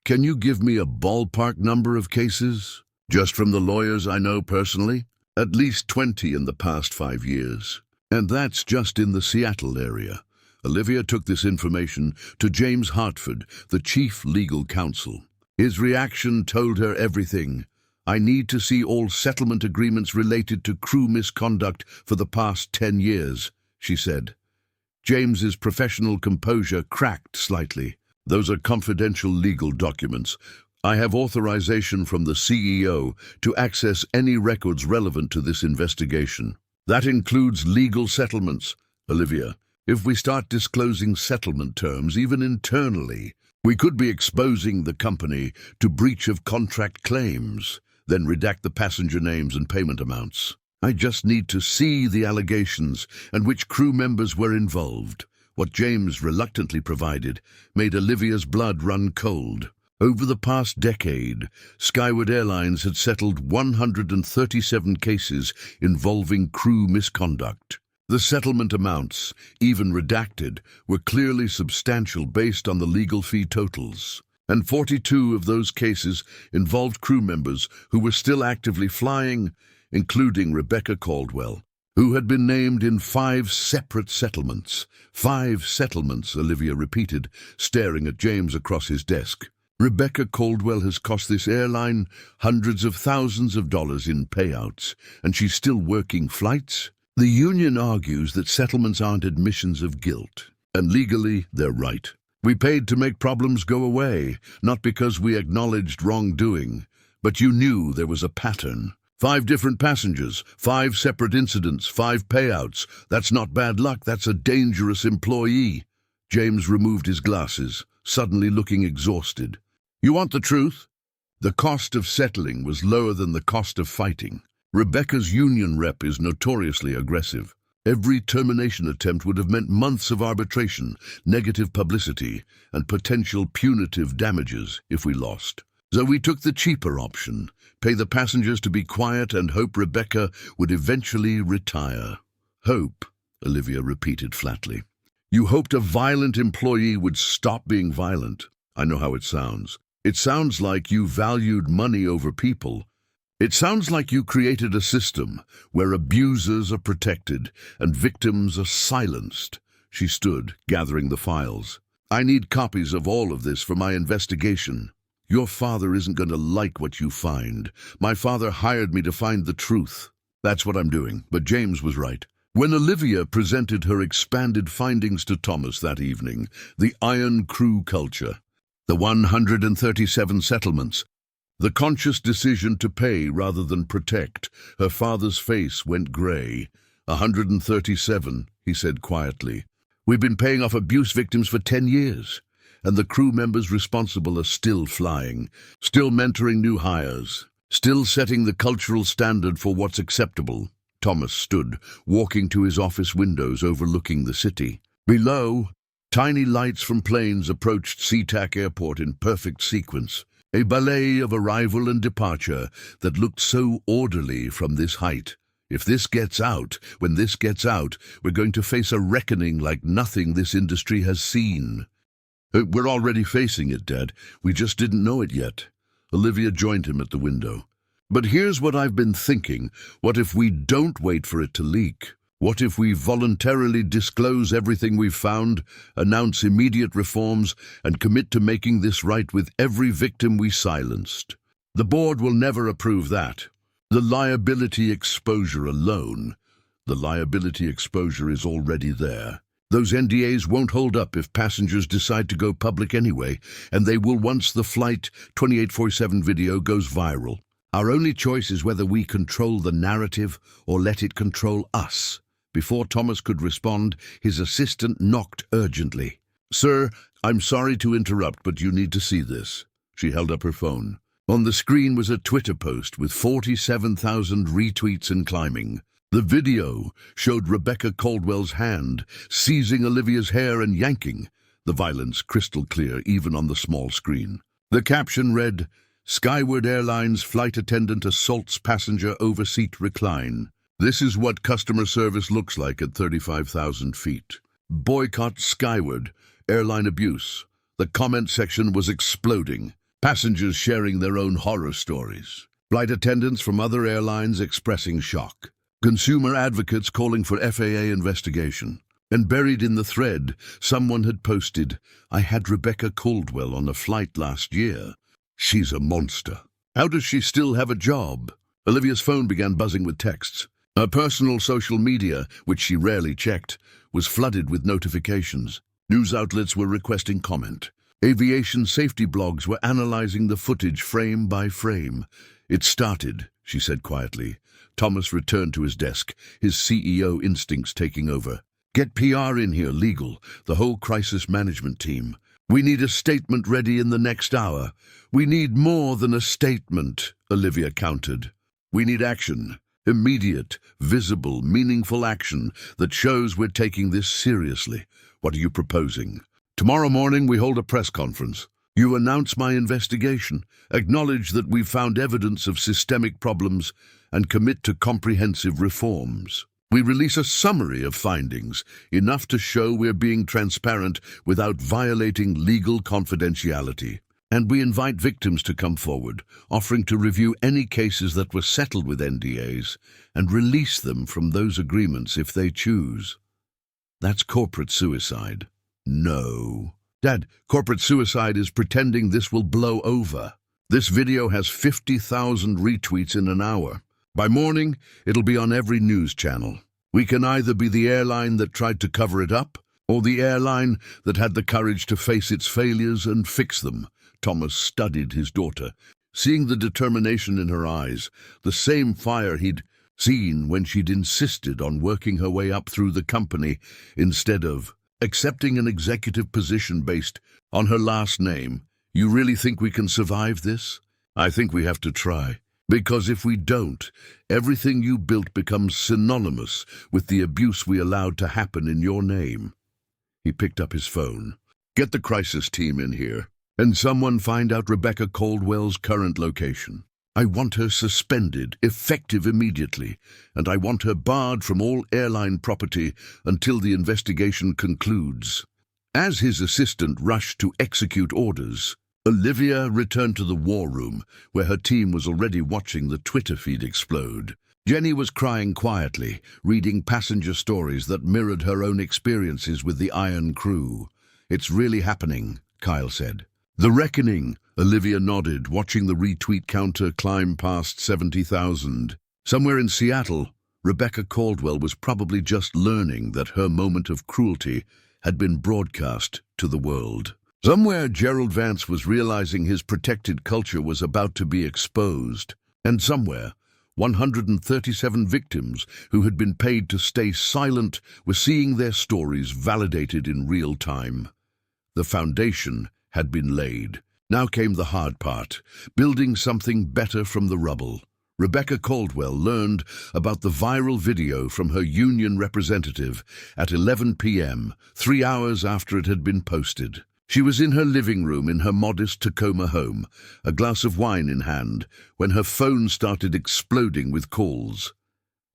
"Can you give me a ballpark number of cases?" "Just from the lawyers I know personally? At least 20 in the past 5 years. And that's just in the Seattle area." Olivia took this information to James Hartford, the chief legal counsel. His reaction told her everything. "I need to see all settlement agreements related to crew misconduct for the past 10 years, she said. James's professional composure cracked slightly. "Those are confidential legal documents. I have authorization from the CEO to access any records relevant to this investigation. That includes legal settlements." "Olivia, if we start disclosing settlement terms, even internally, we could be exposing the company to breach of contract claims, then redact the passenger names and payment amounts. I just need to see the allegations and which crew members were involved." What James reluctantly provided made Olivia's blood run cold. Over the past decade, Skyward Airlines had settled 137 cases involving crew misconduct. The settlement amounts, even redacted, were clearly substantial based on the legal fee totals. And 42 of those cases involved crew members who were still actively flying, including Rebecca Caldwell, who had been named in 5 separate settlements. 5 settlements, Olivia repeated, staring at James across his desk. "Rebecca Caldwell has cost this airline hundreds of thousands of dollars in payouts, and she's still working flights?" The union argues that settlements aren't admissions of guilt, and legally they're right. "We paid to make problems go away, not because we acknowledged wrongdoing, but you knew there was a pattern. 5 different passengers, 5 separate incidents, 5 payouts. That's not bad luck, that's a dangerous employee." James removed his glasses, suddenly looking exhausted. "You want the truth?" The cost of settling was lower than the cost of fighting. Rebecca's union rep is notoriously aggressive. Every termination attempt would have meant months of arbitration, negative publicity, and potential punitive damages if we lost. So we took the cheaper option, pay the passengers to be quiet and hope Rebecca would eventually retire. "Hope," Olivia repeated flatly. "You hoped a violent employee would stop being violent. I know how it sounds. It sounds like you valued money over people. It sounds like you created a system where abusers are protected and victims are silenced." She stood, gathering the files. "I need copies of all of this for my investigation. Your father isn't going to like what you find. My father hired me to find the truth. That's what I'm doing." But James was right. When Olivia presented her expanded findings to Thomas that evening, the iron crew culture, the 137 settlements, the conscious decision to pay rather than protect, her father's face went grey. 137, he said quietly. "We've been paying off abuse victims for 10 years, and the crew members responsible are still flying, still mentoring new hires, still setting the cultural standard for what's acceptable." Thomas stood, walking to his office windows overlooking the city. Below, tiny lights from planes approached SeaTac Airport in perfect sequence, a ballet of arrival and departure that looked so orderly from this height. If this gets out, when this gets out, we're going to face a reckoning like nothing this industry has seen. "We're already facing it, Dad. We just didn't know it yet." Olivia joined him at the window. "But here's what I've been thinking. What if we don't wait for it to leak? What if we voluntarily disclose everything we've found, announce immediate reforms, and commit to making this right with every victim we silenced? The board will never approve that. The liability exposure alone. The liability exposure is already there. Those NDAs won't hold up if passengers decide to go public anyway, and they will once the Flight 2847 video goes viral. Our only choice is whether we control the narrative or let it control us." Before Thomas could respond, his assistant knocked urgently. "Sir, I'm sorry to interrupt, but you need to see this." She held up her phone. On the screen was a Twitter post with 47,000 retweets and climbing. The video showed Rebecca Caldwell's hand seizing Olivia's hair and yanking, the violence crystal clear even on the small screen. The caption read, "Skyward Airlines flight attendant assaults passenger over seat recline. This is what customer service looks like at 35,000 feet. Boycott Skyward, airline abuse." The comment section was exploding, passengers sharing their own horror stories, flight attendants from other airlines expressing shock, consumer advocates calling for FAA investigation. And buried in the thread, someone had posted, "I had Rebecca Caldwell on a flight last year. She's a monster. How does she still have a job?" Olivia's phone began buzzing with texts. Her personal social media, which she rarely checked, was flooded with notifications. News outlets were requesting comment. Aviation safety blogs were analyzing the footage frame by frame. "It started," she said quietly. Thomas returned to his desk, his CEO instincts taking over. "Get PR in here, legal, the whole crisis management team. We need a statement ready in the next hour." "We need more than a statement," Olivia countered. "We need action. Immediate, visible, meaningful action that shows we're taking this seriously. What are you proposing?" "Tomorrow morning we hold a press conference. You announce my investigation, acknowledge that we've found evidence of systemic problems, and commit to comprehensive reforms. We release a summary of findings, enough to show we're being transparent without violating legal confidentiality. And we invite victims to come forward, offering to review any cases that were settled with NDAs and release them from those agreements if they choose." "That's corporate suicide." "No. Dad, corporate suicide is pretending this will blow over. This video has 50,000 retweets in an hour. By morning, it'll be on every news channel. We can either be the airline that tried to cover it up, or the airline that had the courage to face its failures and fix them." Thomas studied his daughter, seeing the determination in her eyes, the same fire he'd seen when she'd insisted on working her way up through the company instead of accepting an executive position based on her last name. "You really think we can survive this?" "I think we have to try. Because if we don't, everything you built becomes synonymous with the abuse we allowed to happen in your name." He picked up his phone. "Get the crisis team in here. And someone find out Rebecca Caldwell's current location. I want her suspended, effective immediately, and I want her barred from all airline property until the investigation concludes." As his assistant rushed to execute orders, Olivia returned to the war room, where her team was already watching the Twitter feed explode. Jenny was crying quietly, reading passenger stories that mirrored her own experiences with the Iron crew. "It's really happening," Kyle said. "The reckoning," Olivia nodded, watching the retweet counter climb past 70,000. Somewhere in Seattle, Rebecca Caldwell was probably just learning that her moment of cruelty had been broadcast to the world. Somewhere, Gerald Vance was realizing his protected culture was about to be exposed. And somewhere, 137 victims who had been paid to stay silent were seeing their stories validated in real time. The foundation had been laid. Now came the hard part, building something better from the rubble. Rebecca Caldwell learned about the viral video from her union representative at 11 p.m., 3 hours after it had been posted. She was in her living room in her modest Tacoma home, a glass of wine in hand, when her phone started exploding with calls.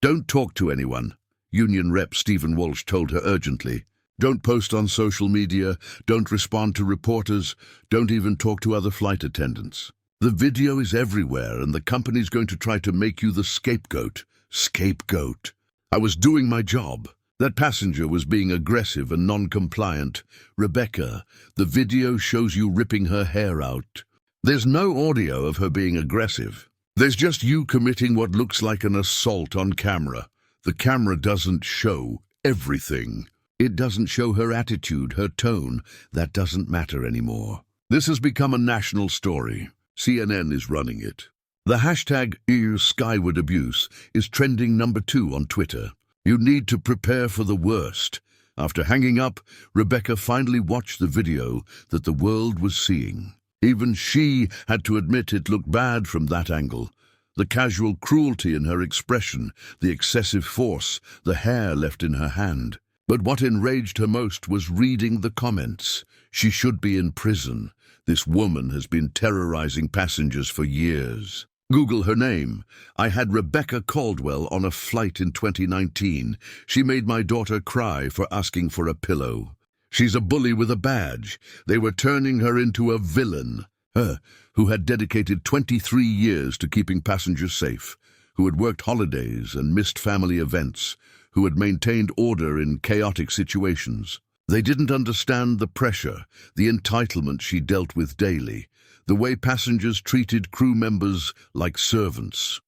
"Don't talk to anyone," Union Rep Stephen Walsh told her urgently. "Don't post on social media, don't respond to reporters, don't even talk to other flight attendants. The video is everywhere and the company's going to try to make you the scapegoat." Scapegoat. "I was doing my job. That passenger was being aggressive and non-compliant. Rebecca, the video shows you ripping her hair out. There's no audio of her being aggressive. There's just you committing what looks like an assault on camera. The camera doesn't show everything. It doesn't show her attitude, her tone. That doesn't matter anymore. This has become a national story. CNN is running it. The hashtag #Skyward Abuse is trending #2 on Twitter. You need to prepare for the worst." After hanging up, Rebecca finally watched the video that the world was seeing. Even she had to admit it looked bad from that angle. The casual cruelty in her expression, the excessive force, the hair left in her hand. But what enraged her most was reading the comments. She should be in prison. This woman has been terrorizing passengers for years. Google her name. I had Rebecca Caldwell on a flight in 2019. She made my daughter cry for asking for a pillow. She's a bully with a badge. They were turning her into a villain. Her, who had dedicated 23 years to keeping passengers safe, who had worked holidays and missed family events, who had maintained order in chaotic situations. They didn't understand the pressure, the entitlement she dealt with daily, the way passengers treated crew members like servants.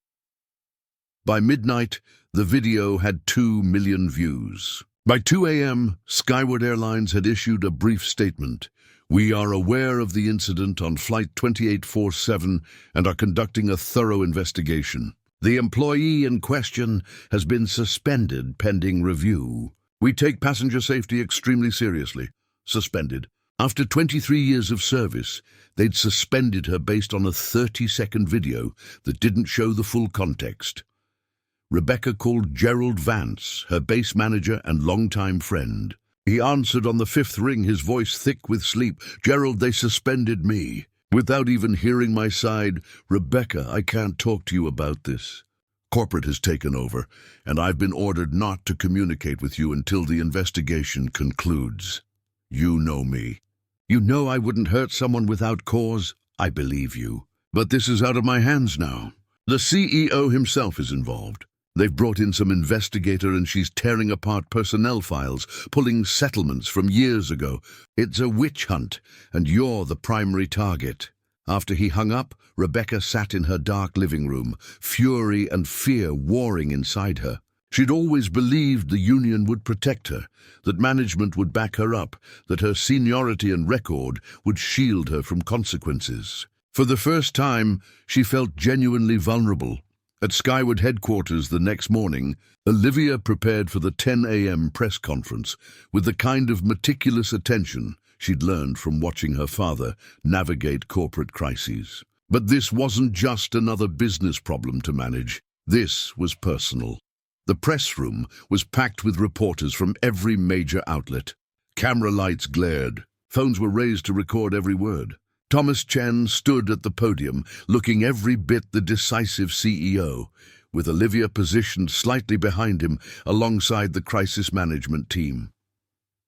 By midnight, The video had 2 million views. By 2 a.m., Skyward Airlines had issued a brief statement. We are aware of the incident on Flight 2847 and are conducting a thorough investigation. The employee in question has been suspended pending review. We take passenger safety extremely seriously. Suspended. After 23 years of service, they'd suspended her based on a 30-second video that didn't show the full context. Rebecca called Gerald Vance, her base manager and longtime friend. He answered on the fifth ring, his voice thick with sleep. Gerald, they suspended me. Without even hearing my side, Rebecca, I can't talk to you about this. Corporate has taken over, and I've been ordered not to communicate with you until the investigation concludes. You know me. You know I wouldn't hurt someone without cause. I believe you. But this is out of my hands now. The CEO himself is involved. They've brought in some investigator and she's tearing apart personnel files, pulling settlements from years ago. It's a witch hunt, and you're the primary target. After he hung up, Rebecca sat in her dark living room, fury and fear warring inside her. She'd always believed the union would protect her, that management would back her up, that her seniority and record would shield her from consequences. For the first time, she felt genuinely vulnerable. At Skyward headquarters the next morning, Olivia prepared for the 10 a.m. press conference with the kind of meticulous attention she'd learned from watching her father navigate corporate crises. But this wasn't just another business problem to manage. This was personal. The press room was packed with reporters from every major outlet. Camera lights glared. Phones were raised to record every word. Thomas Chen stood at the podium, looking every bit the decisive CEO, with Olivia positioned slightly behind him alongside the crisis management team.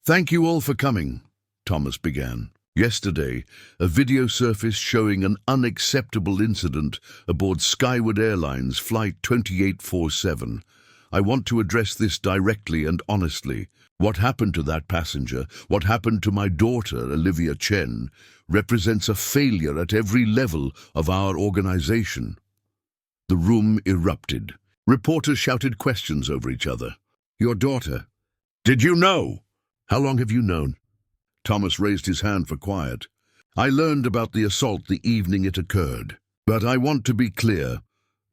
Thank you all for coming, Thomas began. Yesterday, a video surfaced showing an unacceptable incident aboard Skyward Airlines Flight 2847. I want to address this directly and honestly. What happened to that passenger, what happened to my daughter, Olivia Chen, represents a failure at every level of our organization. The room erupted. Reporters shouted questions over each other. Your daughter? Did you know? How long have you known? Thomas raised his hand for quiet. I learned about the assault the evening it occurred. But I want to be clear.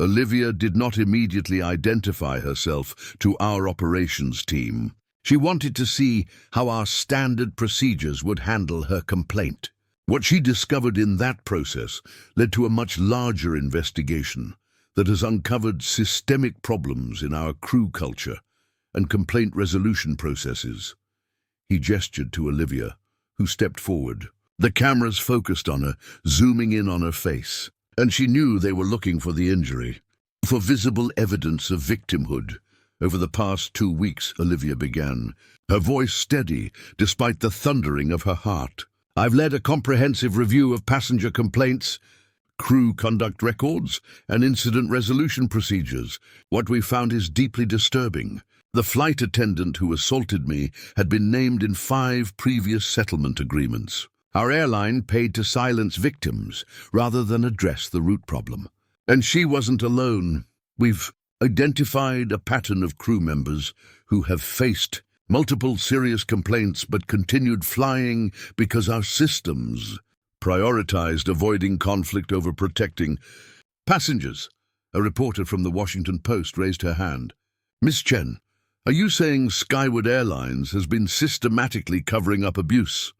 Olivia did not immediately identify herself to our operations team. She wanted to see how our standard procedures would handle her complaint. What she discovered in that process led to a much larger investigation that has uncovered systemic problems in our crew culture and complaint resolution processes. He gestured to Olivia, who stepped forward. The cameras focused on her, zooming in on her face, and she knew they were looking for the injury, for visible evidence of victimhood. Over the past 2 weeks, Olivia began, her voice steady despite the thundering of her heart. I've led a comprehensive review of passenger complaints, crew conduct records, and incident resolution procedures. What we found is deeply disturbing. The flight attendant who assaulted me had been named in 5 previous settlement agreements. Our airline paid to silence victims rather than address the root problem. And she wasn't alone. We've identified a pattern of crew members who have faced multiple serious complaints but continued flying because our systems prioritized avoiding conflict over protecting passengers. A reporter from the Washington Post raised her hand. Miss Chen, are you saying Skyward Airlines has been systematically covering up abuse?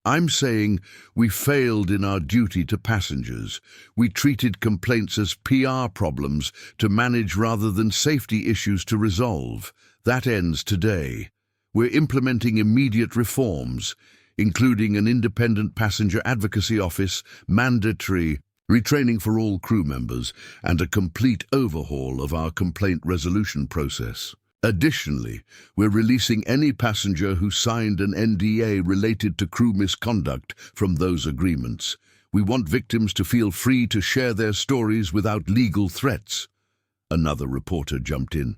I'm saying we failed in our duty to passengers. We treated complaints as PR problems to manage rather than safety issues to resolve. That ends today. We're implementing immediate reforms, including an independent passenger advocacy office, mandatory retraining for all crew members, and a complete overhaul of our complaint resolution process. Additionally, we're releasing any passenger who signed an NDA related to crew misconduct from those agreements. We want victims to feel free to share their stories without legal threats. Another reporter jumped in.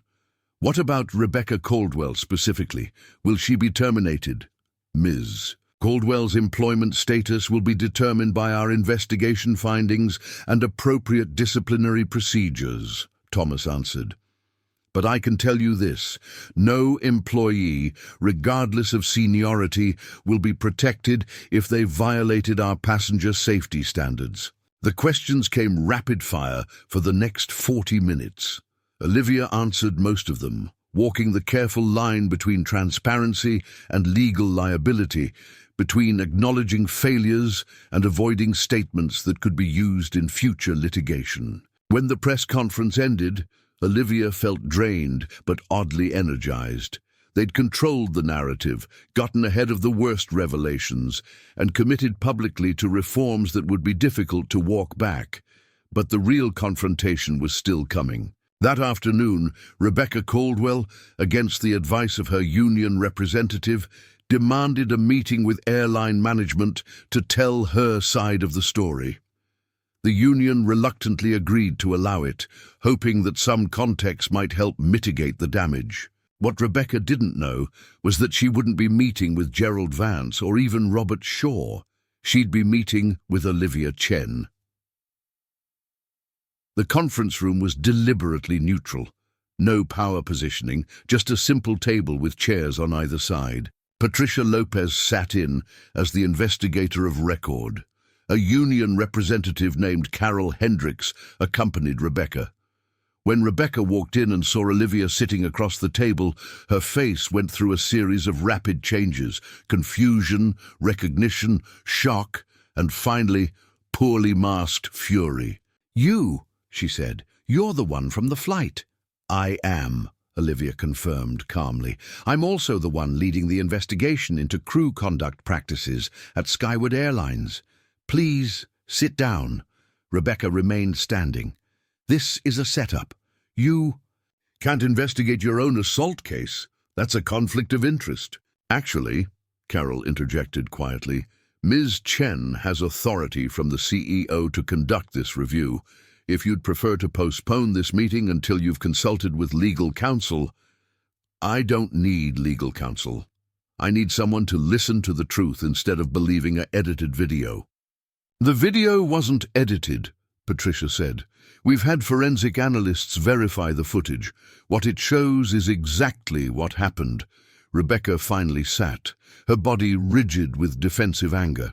What about Rebecca Caldwell specifically? Will she be terminated? Ms. Caldwell's employment status will be determined by our investigation findings and appropriate disciplinary procedures, Thomas answered. But I can tell you this, no employee, regardless of seniority, will be protected if they violated our passenger safety standards. The questions came rapid fire for the next 40 minutes. Olivia answered most of them, walking the careful line between transparency and legal liability, between acknowledging failures and avoiding statements that could be used in future litigation. When the press conference ended, Olivia felt drained but oddly energized. They'd controlled the narrative, gotten ahead of the worst revelations, and committed publicly to reforms that would be difficult to walk back. But the real confrontation was still coming. That afternoon, Rebecca Caldwell, against the advice of her union representative, demanded a meeting with airline management to tell her side of the story. The union reluctantly agreed to allow it, hoping that some context might help mitigate the damage. What Rebecca didn't know was that she wouldn't be meeting with Gerald Vance or even Robert Shaw. She'd be meeting with Olivia Chen. The conference room was deliberately neutral. No power positioning, just a simple table with chairs on either side. Patricia Lopez sat in as the investigator of record. A union representative named Carol Hendricks accompanied Rebecca. When Rebecca walked in and saw Olivia sitting across the table, her face went through a series of rapid changes: confusion, recognition, shock, and finally, poorly masked fury. "You," she said, "you're the one from the flight." "I am," Olivia confirmed calmly. "I'm also the one leading the investigation into crew conduct practices at Skyward Airlines. Please, sit down." Rebecca remained standing. "This is a setup. You can't investigate your own assault case. That's a conflict of interest." "Actually," Carol interjected quietly, "Ms. Chen has authority from the CEO to conduct this review. If you'd prefer to postpone this meeting until you've consulted with legal counsel—" "I don't need legal counsel. I need someone to listen to the truth instead of believing an edited video." "The video wasn't edited," Patricia said. "We've had forensic analysts verify the footage. What it shows is exactly what happened." Rebecca finally sat, her body rigid with defensive anger.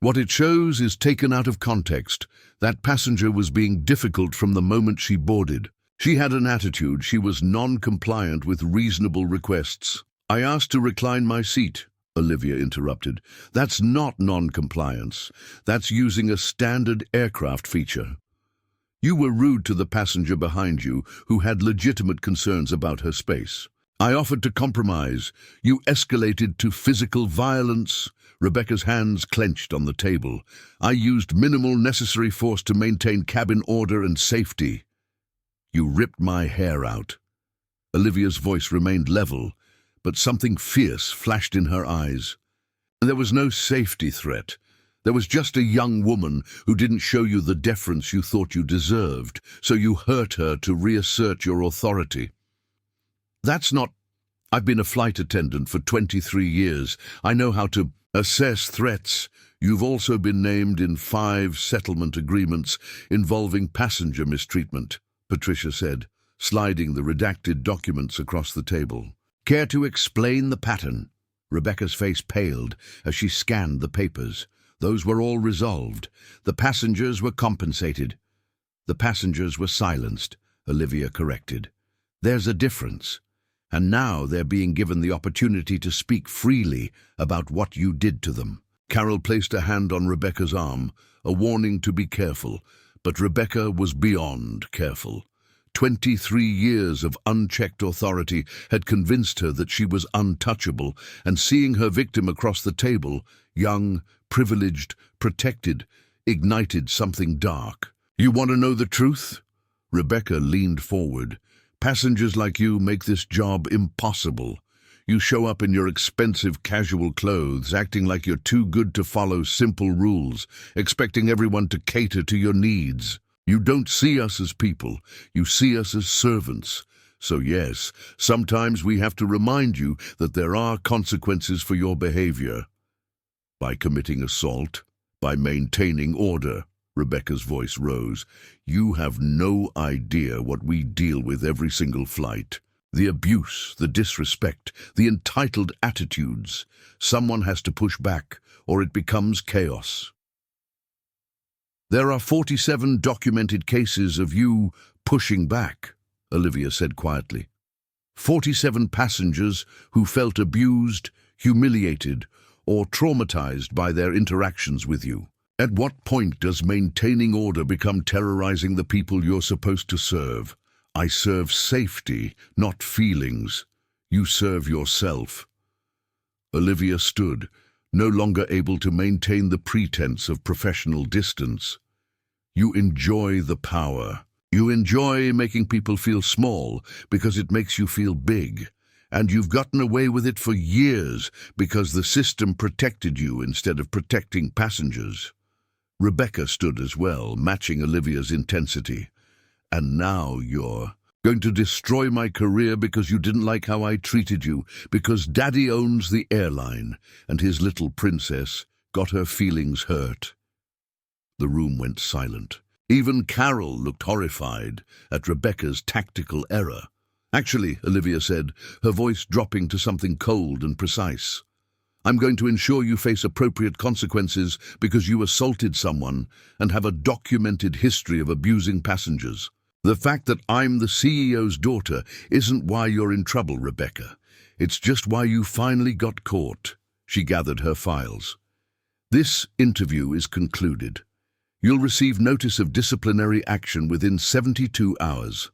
"What it shows is taken out of context. That passenger was being difficult from the moment she boarded. She had an attitude. She was non-compliant with reasonable requests." "I asked to recline my seat," Olivia interrupted. "That's not non-compliance. That's using a standard aircraft feature. You were rude to the passenger behind you who had legitimate concerns about her space. I offered to compromise. You escalated to physical violence." Rebecca's hands clenched on the table. "I used minimal necessary force to maintain cabin order and safety." "You ripped my hair out." Olivia's voice remained level, but something fierce flashed in her eyes. "There was no safety threat. There was just a young woman who didn't show you the deference you thought you deserved, so you hurt her to reassert your authority." "That's not—" "I've been a flight attendant for 23 years. I know how to assess threats. You've also been named in 5 settlement agreements involving passenger mistreatment," Patricia said, sliding the redacted documents across the table. "Care to explain the pattern?" Rebecca's face paled as she scanned the papers. "Those were all resolved. The passengers were compensated." "The passengers were silenced," Olivia corrected. "There's a difference. And now they're being given the opportunity to speak freely about what you did to them." Carol placed a hand on Rebecca's arm, a warning to be careful, but Rebecca was beyond careful. 23 years of unchecked authority had convinced her that she was untouchable, and seeing her victim across the table, young, privileged, protected, ignited something dark. "You want to know the truth?" Rebecca leaned forward. "Passengers like you make this job impossible. You show up in your expensive casual clothes, acting like you're too good to follow simple rules, expecting everyone to cater to your needs. You don't see us as people, you see us as servants. So yes, sometimes we have to remind you that there are consequences for your behavior. By committing assault, by maintaining order." Rebecca's voice rose. You have no idea what we deal with every single flight. The abuse, the disrespect, the entitled attitudes. Someone has to push back, or it becomes chaos. There are 47 documented cases of you pushing back, Olivia said quietly. 47 passengers who felt abused, humiliated, or traumatized by their interactions with you. At what point does maintaining order become terrorizing the people you're supposed to serve? I serve safety, not feelings. You serve yourself. Olivia stood, no longer able to maintain the pretense of professional distance. You enjoy the power. You enjoy making people feel small because it makes you feel big. And you've gotten away with it for years because the system protected you instead of protecting passengers. Rebecca stood as well, matching Olivia's intensity. And now you're going to destroy my career because you didn't like how I treated you, because Daddy owns the airline, and his little princess got her feelings hurt. The room went silent. Even Carol looked horrified at Rebecca's tactical error. Actually, Olivia said, her voice dropping to something cold and precise, I'm going to ensure you face appropriate consequences because you assaulted someone and have a documented history of abusing passengers. The fact that I'm the CEO's daughter isn't why you're in trouble, Rebecca. It's just why you finally got caught. She gathered her files. This interview is concluded. You'll receive notice of disciplinary action within 72 hours.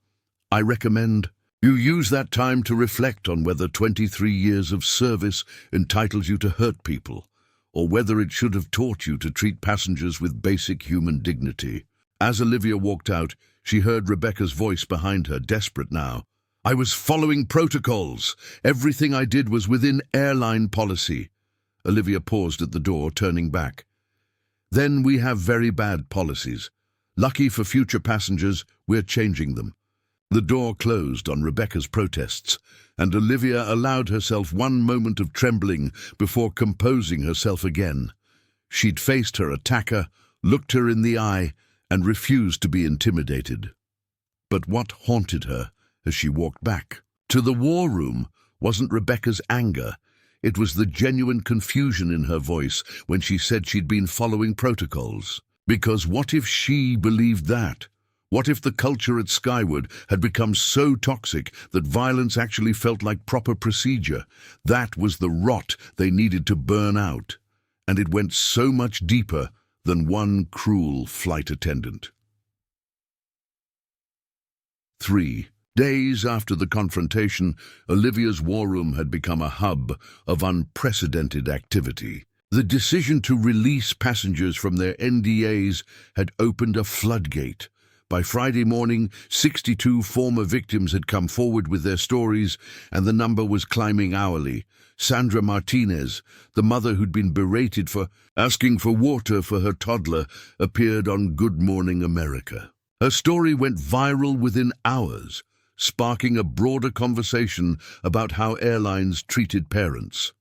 I recommend you use that time to reflect on whether 23 years of service entitles you to hurt people, or whether it should have taught you to treat passengers with basic human dignity. As Olivia walked out, she heard Rebecca's voice behind her, desperate now. I was following protocols. Everything I did was within airline policy. Olivia paused at the door, turning back. Then we have very bad policies. Lucky for future passengers, we're changing them. The door closed on Rebecca's protests, and Olivia allowed herself one moment of trembling before composing herself again. She'd faced her attacker, looked her in the eye, and refused to be intimidated. But what haunted her as she walked back to the war room wasn't Rebecca's anger. It was the genuine confusion in her voice when she said she'd been following protocols. Because what if she believed that? What if the culture at Skyward had become so toxic that violence actually felt like proper procedure? That was the rot they needed to burn out. And it went so much deeper than one cruel flight attendant. 3 days after the confrontation, Olivia's war room had become a hub of unprecedented activity. The decision to release passengers from their NDAs had opened a floodgate. By Friday morning, 62 former victims had come forward with their stories, and the number was climbing hourly. Sandra Martinez, the mother who'd been berated for asking for water for her toddler, appeared on Good Morning America. Her story went viral within hours, sparking a broader conversation about how airlines treated parents.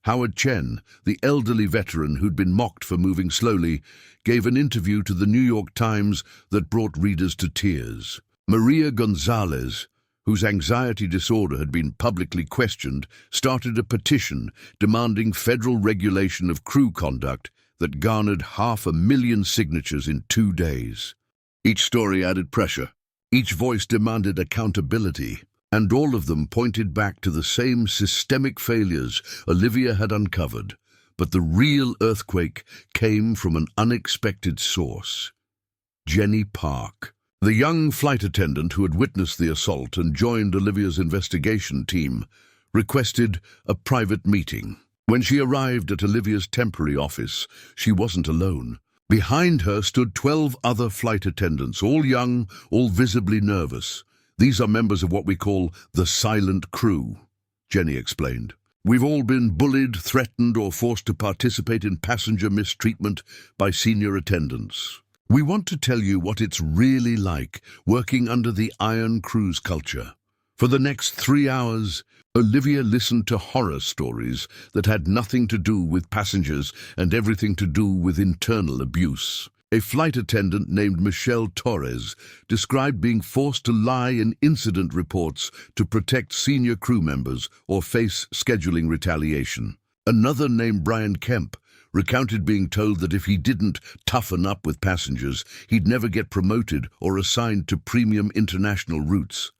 Howard Chen, the elderly veteran who'd been mocked for moving slowly, gave an interview to the New York Times that brought readers to tears. Maria Gonzalez, whose anxiety disorder had been publicly questioned, started a petition demanding federal regulation of crew conduct that garnered 500,000 signatures in 2 days. Each story added pressure. Each voice demanded accountability. And all of them pointed back to the same systemic failures Olivia had uncovered. But the real earthquake came from an unexpected source. Jenny Park, the young flight attendant who had witnessed the assault and joined Olivia's investigation team, requested a private meeting. When she arrived at Olivia's temporary office, she wasn't alone. Behind her stood 12 other flight attendants, all young, all visibly nervous. These are members of what we call the silent crew, Jenny explained. We've all been bullied, threatened, or forced to participate in passenger mistreatment by senior attendants. We want to tell you what it's really like working under the Iron Crew's culture. For the next 3 hours, Olivia listened to horror stories that had nothing to do with passengers and everything to do with internal abuse. A flight attendant named Michelle Torres described being forced to lie in incident reports to protect senior crew members or face scheduling retaliation. Another named Brian Kemp recounted being told that if he didn't toughen up with passengers, he'd never get promoted or assigned to premium international routes.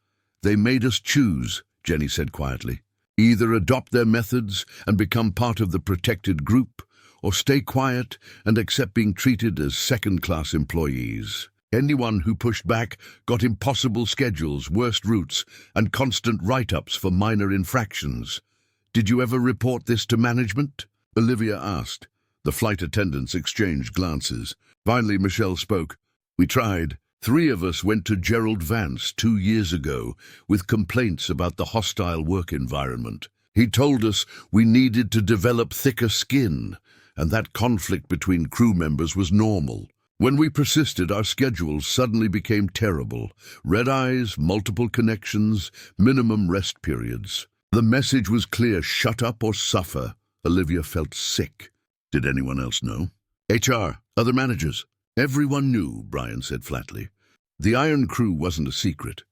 "They made us choose," Jenny said quietly. "Either adopt their methods and become part of the protected group, or stay quiet and accept being treated as second-class employees. Anyone who pushed back got impossible schedules, worst routes, and constant write-ups for minor infractions." "Did you ever report this to management?" Olivia asked. The flight attendants exchanged glances. Finally, Michelle spoke. "We tried. 3 of us went to Gerald Vance 2 years ago with complaints about the hostile work environment. He told us we needed to develop thicker skin, and that conflict between crew members was normal. When we persisted, our schedules suddenly became terrible. Red eyes, multiple connections, minimum rest periods. The message was clear: shut up or suffer." Olivia felt sick. Did anyone else know? HR, other managers. "Everyone knew," Brian said flatly. "The Iron Crew wasn't a secret.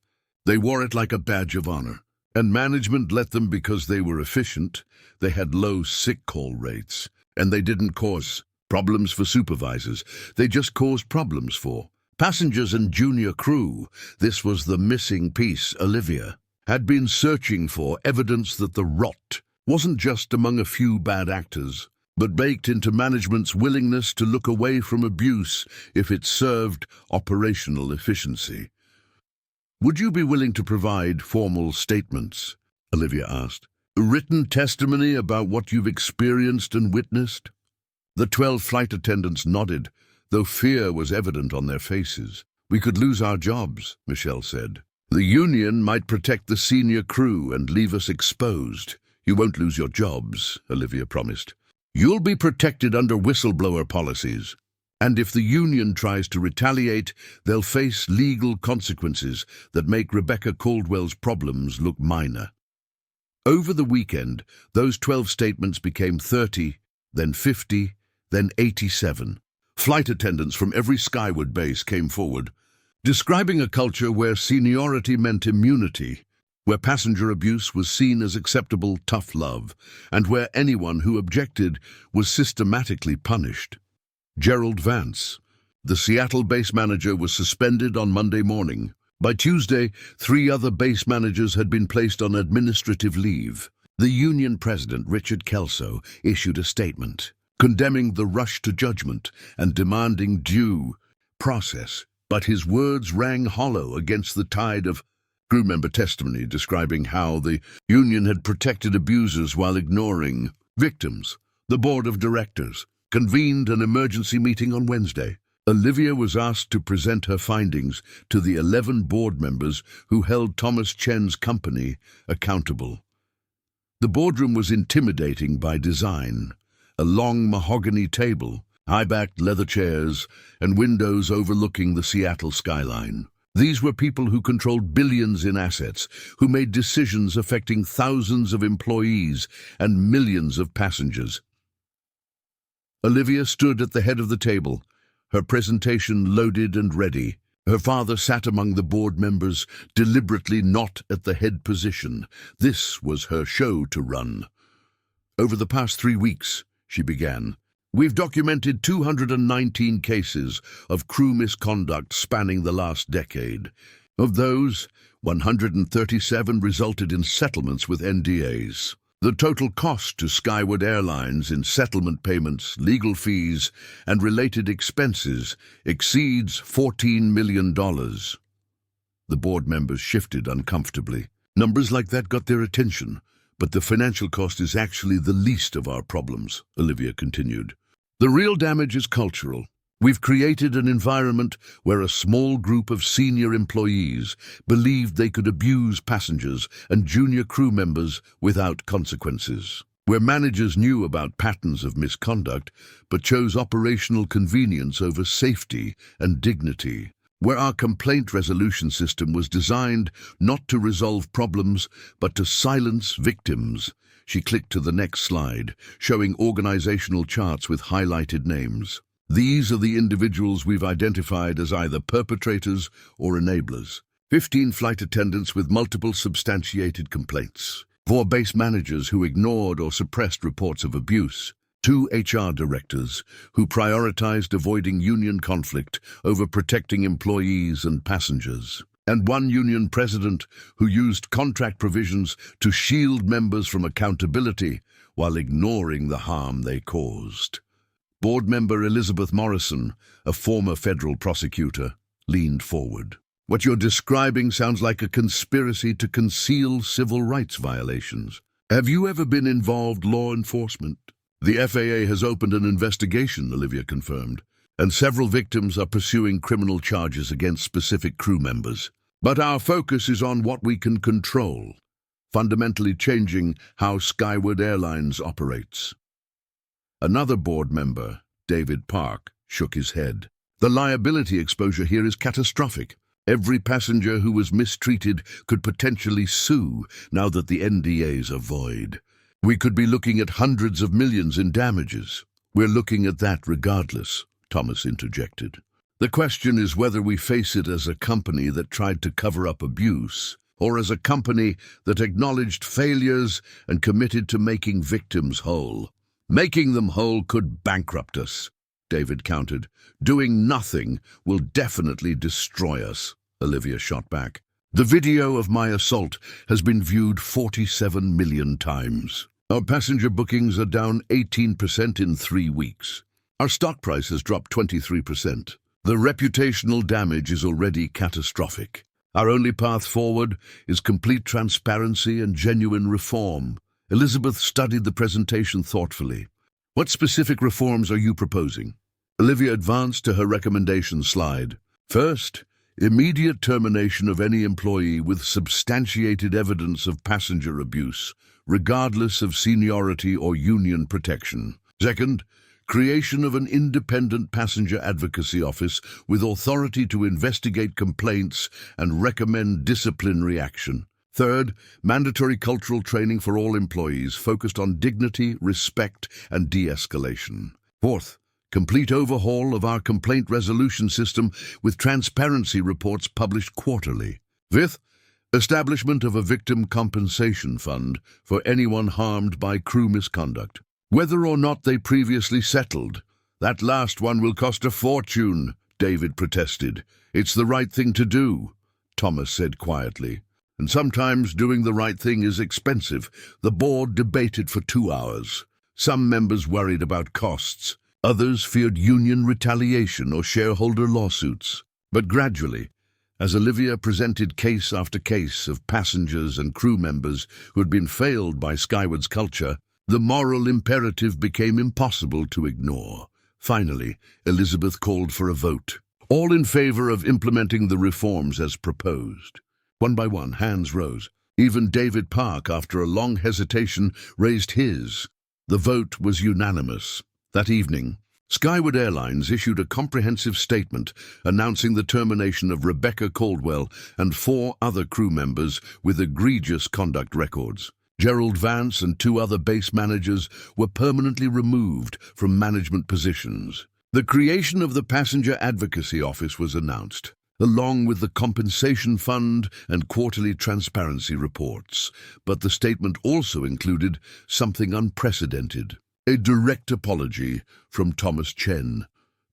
They wore it like a badge of honor. And management let them because they were efficient. They had low sick call rates. And they didn't cause problems for supervisors. They just caused problems for passengers and junior crew." This was the missing piece Olivia had been searching for, evidence that the rot wasn't just among a few bad actors, but baked into management's willingness to look away from abuse if it served operational efficiency. "Would you be willing to provide formal statements?" Olivia asked. "Written testimony about what you've experienced and witnessed?" The 12 flight attendants nodded, though fear was evident on their faces. "We could lose our jobs," Michelle said. "The union might protect the senior crew and leave us exposed." "You won't lose your jobs," Olivia promised. "You'll be protected under whistleblower policies. And if the union tries to retaliate, they'll face legal consequences that make Rebecca Caldwell's problems look minor." Over the weekend, those 12 statements became 30, then 50, then 87. Flight attendants from every Skyward base came forward, describing a culture where seniority meant immunity, where passenger abuse was seen as acceptable tough love, and where anyone who objected was systematically punished. Gerald Vance, the Seattle base manager, was suspended on Monday morning. By Tuesday, 3 other base managers had been placed on administrative leave. The union president, Richard Kelso, issued a statement condemning the rush to judgment and demanding due process, but his words rang hollow against the tide of crew member testimony describing how the union had protected abusers while ignoring victims. The board of directors convened an emergency meeting on Wednesday. Olivia was asked to present her findings to the 11 board members who held Thomas Chen's company accountable. The boardroom was intimidating by design. A long mahogany table, high-backed leather chairs, and windows overlooking the Seattle skyline. These were people who controlled billions in assets, who made decisions affecting thousands of employees and millions of passengers. Olivia stood at the head of the table, her presentation loaded and ready. Her father sat among the board members, deliberately not at the head position. This was her show to run. "Over the past 3 weeks," she began, "we've documented 219 cases of crew misconduct spanning the last decade. Of those, 137 resulted in settlements with NDAs. The total cost to Skyward Airlines in settlement payments, legal fees, and related expenses exceeds $14 million. The board members shifted uncomfortably. Numbers like that got their attention, but the financial cost is actually the least of our problems, Olivia continued. The real damage is cultural. We've created an environment where a small group of senior employees believed they could abuse passengers and junior crew members without consequences. Where managers knew about patterns of misconduct but chose operational convenience over safety and dignity. Where our complaint resolution system was designed not to resolve problems but to silence victims. She clicked to the next slide, showing organizational charts with highlighted names. These are the individuals we've identified as either perpetrators or enablers. 15 flight attendants with multiple substantiated complaints. 4 base managers who ignored or suppressed reports of abuse. 2 HR directors who prioritized avoiding union conflict over protecting employees and passengers. And 1 union president who used contract provisions to shield members from accountability while ignoring the harm they caused. Board member Elizabeth Morrison, a former federal prosecutor, leaned forward. What you're describing sounds like a conspiracy to conceal civil rights violations. Have you ever been involved law enforcement? The FAA has opened an investigation, Olivia confirmed, and several victims are pursuing criminal charges against specific crew members. But our focus is on what we can control, fundamentally changing how Skyward Airlines operates. Another board member, David Park, shook his head. The liability exposure here is catastrophic. Every passenger who was mistreated could potentially sue now that the NDAs are void. We could be looking at hundreds of millions in damages. We're looking at that regardless, Thomas interjected. The question is whether we face it as a company that tried to cover up abuse, or as a company that acknowledged failures and committed to making victims whole. Making them whole could bankrupt us, David countered. Doing nothing will definitely destroy us, Olivia shot back. The video of my assault has been viewed 47 million times. Our passenger bookings are down 18% in 3 weeks. Our stock price has dropped 23%. The reputational damage is already catastrophic. Our only path forward is complete transparency and genuine reform. Elizabeth studied the presentation thoughtfully. What specific reforms are you proposing? Olivia advanced to her recommendation slide. First, immediate termination of any employee with substantiated evidence of passenger abuse, regardless of seniority or union protection. Second, creation of an independent passenger advocacy office with authority to investigate complaints and recommend disciplinary action. Third, mandatory cultural training for all employees focused on dignity, respect, and de-escalation. Fourth, complete overhaul of our complaint resolution system with transparency reports published quarterly. Fifth, establishment of a victim compensation fund for anyone harmed by crew misconduct. Whether or not they previously settled, that last one will cost a fortune, David protested. It's the right thing to do, Thomas said quietly. And sometimes doing the right thing is expensive. The board debated for 2 hours. Some members worried about costs. Others feared union retaliation or shareholder lawsuits. But gradually, as Olivia presented case after case of passengers and crew members who had been failed by Skyward's culture, the moral imperative became impossible to ignore. Finally, Elizabeth called for a vote. All in favor of implementing the reforms as proposed. One by one, hands rose. Even David Park, after a long hesitation, raised his. The vote was unanimous. That evening, Skyward Airlines issued a comprehensive statement announcing the termination of Rebecca Caldwell and 4 other crew members with egregious conduct records. Gerald Vance and 2 other base managers were permanently removed from management positions. The creation of the Passenger Advocacy Office was announced, along with the compensation fund and quarterly transparency reports. But the statement also included something unprecedented, a direct apology from Thomas Chen.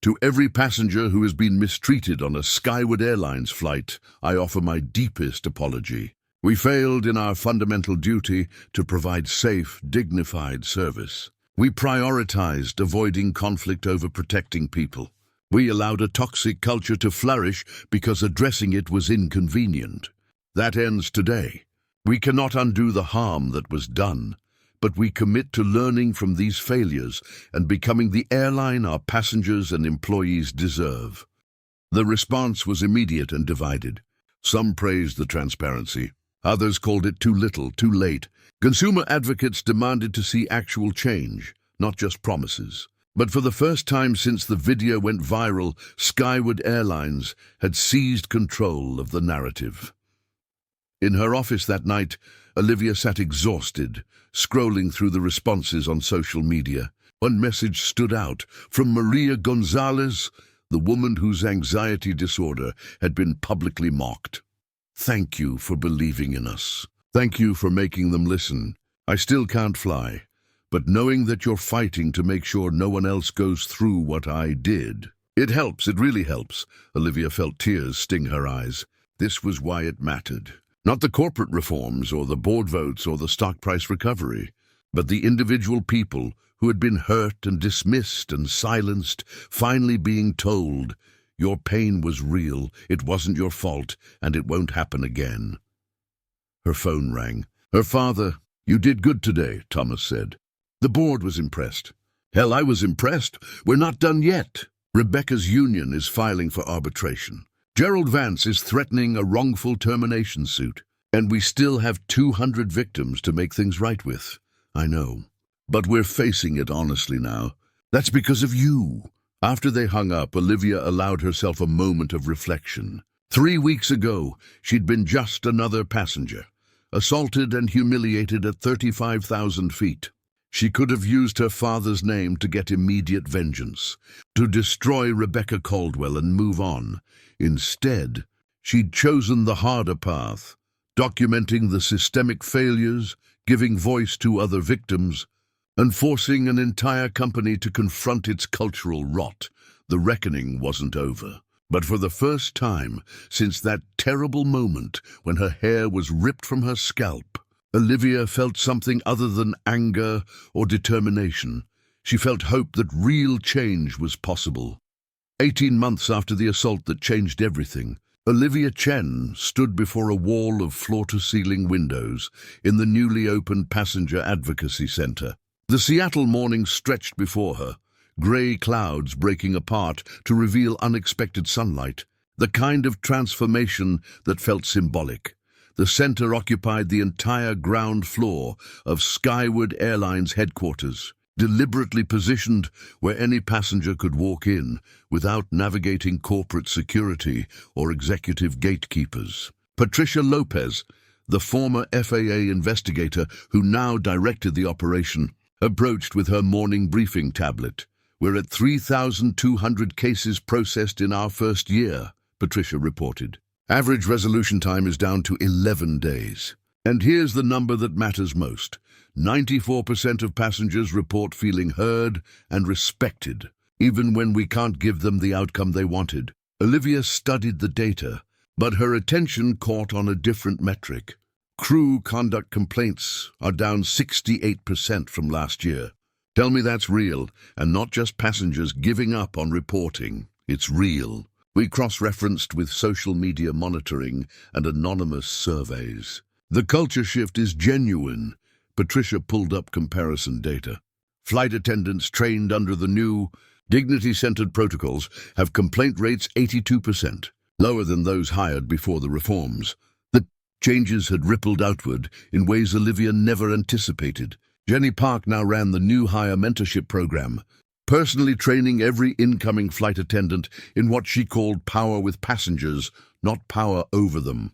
To every passenger who has been mistreated on a Skyward Airlines flight, I offer my deepest apology. We failed in our fundamental duty to provide safe, dignified service. We prioritized avoiding conflict over protecting people. We allowed a toxic culture to flourish because addressing it was inconvenient. That ends today. We cannot undo the harm that was done, but we commit to learning from these failures and becoming the airline our passengers and employees deserve. The response was immediate and divided. Some praised the transparency. Others called it too little, too late. Consumer advocates demanded to see actual change, not just promises. But for the first time since the video went viral, Skyward Airlines had seized control of the narrative. In her office that night, Olivia sat exhausted, scrolling through the responses on social media. One message stood out from Maria Gonzalez, the woman whose anxiety disorder had been publicly mocked. Thank you for believing in us. Thank you for making them listen. I still can't fly, but knowing that you're fighting to make sure no one else goes through what I did. It helps, it really helps. Olivia felt tears sting her eyes. This was why it mattered. Not the corporate reforms or the board votes or the stock price recovery, but the individual people who had been hurt and dismissed and silenced, finally being told, your pain was real, it wasn't your fault, and it won't happen again. Her phone rang. Her father, you did good today, Thomas said. The board was impressed. Hell, I was impressed. We're not done yet. Rebecca's union is filing for arbitration. Gerald Vance is threatening a wrongful termination suit. And we still have 200 victims to make things right with. I know. But we're facing it honestly now. That's because of you. After they hung up, Olivia allowed herself a moment of reflection. 3 weeks ago, she'd been just another passenger, assaulted and humiliated at 35,000 feet. She could have used her father's name to get immediate vengeance, to destroy Rebecca Caldwell and move on. Instead, she'd chosen the harder path, documenting the systemic failures, giving voice to other victims, and forcing an entire company to confront its cultural rot. The reckoning wasn't over. But for the first time since that terrible moment when her hair was ripped from her scalp, Olivia felt something other than anger or determination. She felt hope that real change was possible. 18 months after the assault that changed everything, Olivia Chen stood before a wall of floor-to-ceiling windows in the newly opened Passenger Advocacy Center. The Seattle morning stretched before her, grey clouds breaking apart to reveal unexpected sunlight, the kind of transformation that felt symbolic. The center occupied the entire ground floor of Skyward Airline's headquarters, deliberately positioned where any passenger could walk in without navigating corporate security or executive gatekeepers. Patricia Lopez, the former FAA investigator who now directed the operation, approached with her morning briefing tablet. We're at 3,200 cases processed in our first year, Patricia reported. Average resolution time is down to 11 days. And here's the number that matters most. 94% of passengers report feeling heard and respected, even when we can't give them the outcome they wanted. Olivia studied the data, but her attention caught on a different metric. Crew conduct complaints are down 68% from last year. Tell me that's real, and not just passengers giving up on reporting. It's real. We cross-referenced with social media monitoring and anonymous surveys. The culture shift is genuine. Patricia pulled up comparison data. Flight attendants trained under the new, dignity-centered protocols have complaint rates 82%, lower than those hired before the reforms. The changes had rippled outward in ways Olivia never anticipated. Jenny Park now ran the new hire mentorship program, personally training every incoming flight attendant in what she called power with passengers, not power over them.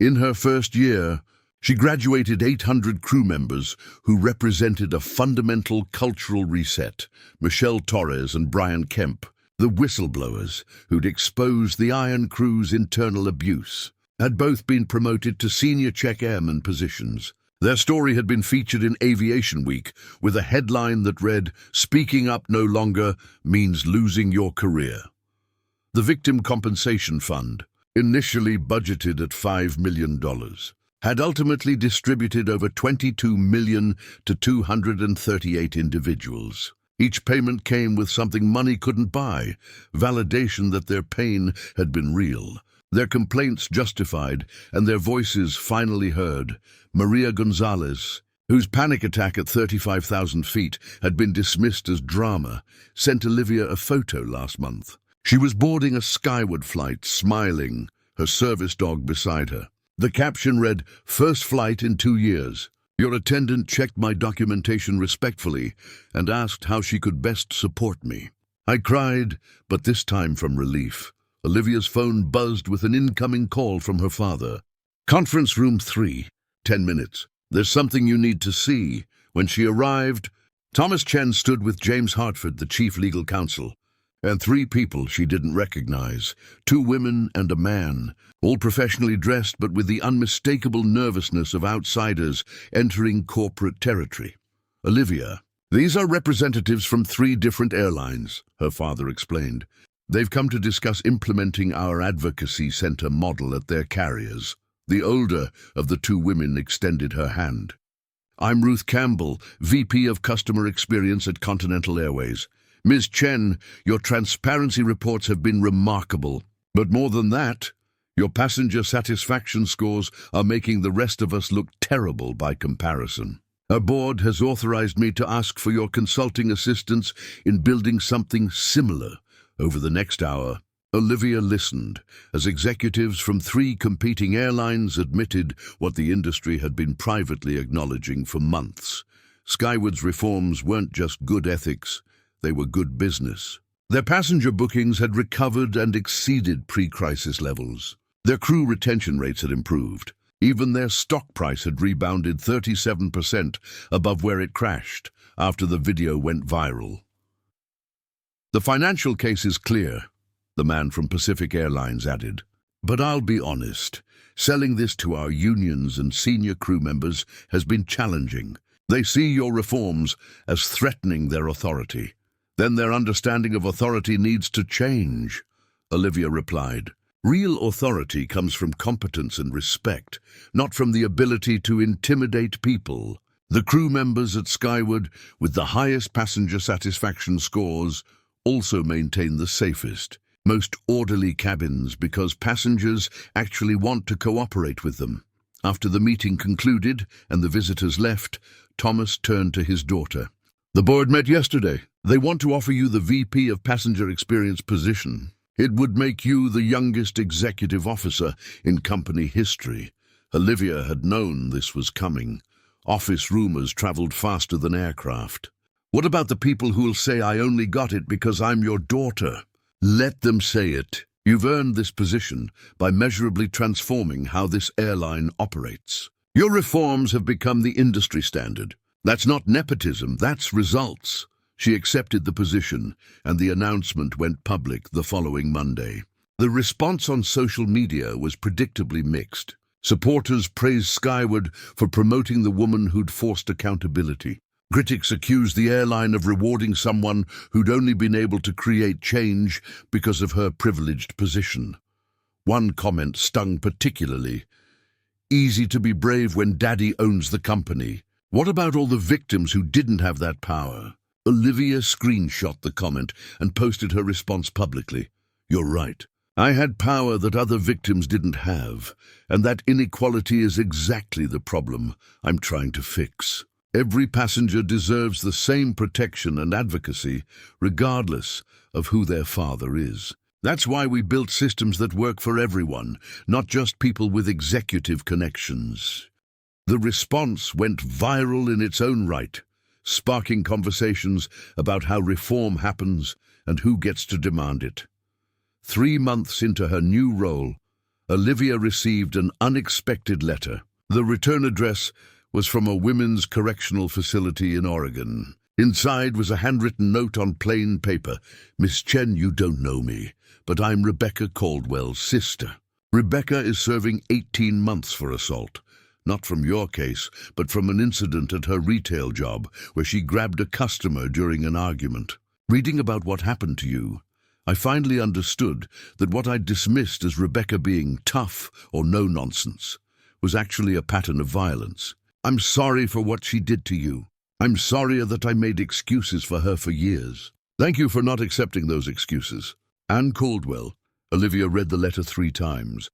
In her first year, she graduated 800 crew members who represented a fundamental cultural reset. Michelle Torres and Brian Kemp, the whistleblowers who'd exposed the Iron Crew's internal abuse, had both been promoted to senior check airman positions. Their story had been featured in Aviation Week with a headline that read, "Speaking up no longer means losing your career." The Victim Compensation Fund, initially budgeted at $5 million, had ultimately distributed over $22 million to 238 individuals. Each payment came with something money couldn't buy, validation that their pain had been real, their complaints justified, and their voices finally heard. Maria Gonzalez, whose panic attack at 35,000 feet had been dismissed as drama, sent Olivia a photo last month. She was boarding a Skyward flight, smiling, her service dog beside her. The caption read, "First flight in 2 years. Your attendant checked my documentation respectfully and asked how she could best support me." I cried, but this time from relief. Olivia's phone buzzed with an incoming call from her father. "Conference room 3, 10 minutes. There's something you need to see." When she arrived, Thomas Chen stood with James Hartford, the chief legal counsel, and three people she didn't recognize, two women and a man, all professionally dressed but with the unmistakable nervousness of outsiders entering corporate territory. Olivia. These are representatives from 3 different airlines, her father explained. They've come to discuss implementing our advocacy center model at their carriers. The older of the 2 women extended her hand. I'm Ruth Campbell, VP of Customer Experience at Continental Airways. Ms. Chen, your transparency reports have been remarkable. But more than that, your passenger satisfaction scores are making the rest of us look terrible by comparison. Our board has authorized me to ask for your consulting assistance in building something similar over the next hour. Olivia listened as executives from 3 competing airlines admitted what the industry had been privately acknowledging for months. Skyward's reforms weren't just good ethics, they were good business. Their passenger bookings had recovered and exceeded pre-crisis levels. Their crew retention rates had improved. Even their stock price had rebounded 37% above where it crashed after the video went viral. The financial case is clear, the man from Pacific Airlines added. But I'll be honest, selling this to our unions and senior crew members has been challenging. They see your reforms as threatening their authority. Then their understanding of authority needs to change, Olivia replied. Real authority comes from competence and respect, not from the ability to intimidate people. The crew members at Skyward, with the highest passenger satisfaction scores, also maintain the safest, most orderly cabins because passengers actually want to cooperate with them. After the meeting concluded and the visitors left, Thomas turned to his daughter. The board met yesterday. They want to offer you the VP of Passenger Experience position. It would make you the youngest executive officer in company history. Olivia had known this was coming. Office rumors traveled faster than aircraft. What about the people who'll say I only got it because I'm your daughter? Let them say it. You've earned this position by measurably transforming how this airline operates. Your reforms have become the industry standard. That's not nepotism, that's results. She accepted the position, and the announcement went public the following Monday. The response on social media was predictably mixed. Supporters praised Skyward for promoting the woman who'd forced accountability. Critics accused the airline of rewarding someone who'd only been able to create change because of her privileged position. One comment stung particularly. Easy to be brave when daddy owns the company. What about all the victims who didn't have that power? Olivia screenshot the comment and posted her response publicly. You're right. I had power that other victims didn't have, and that inequality is exactly the problem I'm trying to fix. Every passenger deserves the same protection and advocacy, regardless of who their father is. That's why we built systems that work for everyone, not just people with executive connections. The response went viral in its own right, sparking conversations about how reform happens and who gets to demand it. 3 months into her new role, Olivia received an unexpected letter. The return address was from a women's correctional facility in Oregon. Inside was a handwritten note on plain paper. Miss Chen, you don't know me, but I'm Rebecca Caldwell's sister. Rebecca is serving 18 months for assault. Not from your case, but from an incident at her retail job where she grabbed a customer during an argument. Reading about what happened to you, I finally understood that what I'd dismissed as Rebecca being tough or no-nonsense was actually a pattern of violence. I'm sorry for what she did to you. I'm sorry that I made excuses for her for years. Thank you for not accepting those excuses. Anne Caldwell. Olivia read the letter 3 times,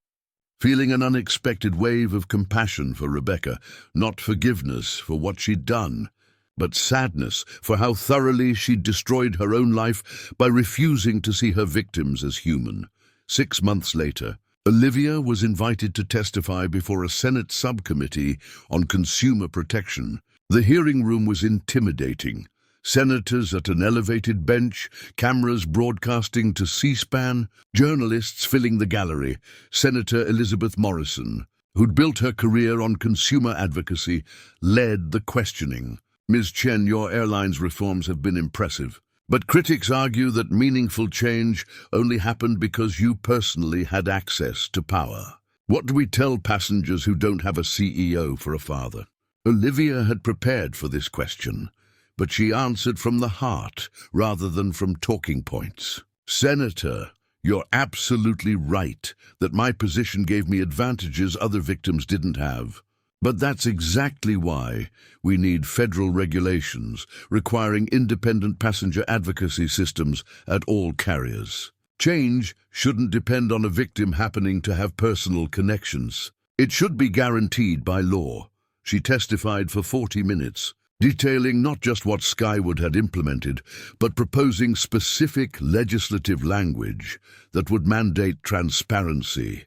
feeling an unexpected wave of compassion for Rebecca, not forgiveness for what she'd done, but sadness for how thoroughly she'd destroyed her own life by refusing to see her victims as human. 6 months later, Olivia was invited to testify before a Senate subcommittee on consumer protection. The hearing room was intimidating. Senators at an elevated bench, cameras broadcasting to C-SPAN, journalists filling the gallery. Senator Elizabeth Morrison, who'd built her career on consumer advocacy, led the questioning. Ms. Chen, your airline's reforms have been impressive. But critics argue that meaningful change only happened because you personally had access to power. What do we tell passengers who don't have a CEO for a father? Olivia had prepared for this question, but she answered from the heart rather than from talking points. Senator, you're absolutely right that my position gave me advantages other victims didn't have. But that's exactly why we need federal regulations requiring independent passenger advocacy systems at all carriers. Change shouldn't depend on a victim happening to have personal connections. It should be guaranteed by law. She testified for 40 minutes, detailing not just what Skywood had implemented, but proposing specific legislative language that would mandate transparency,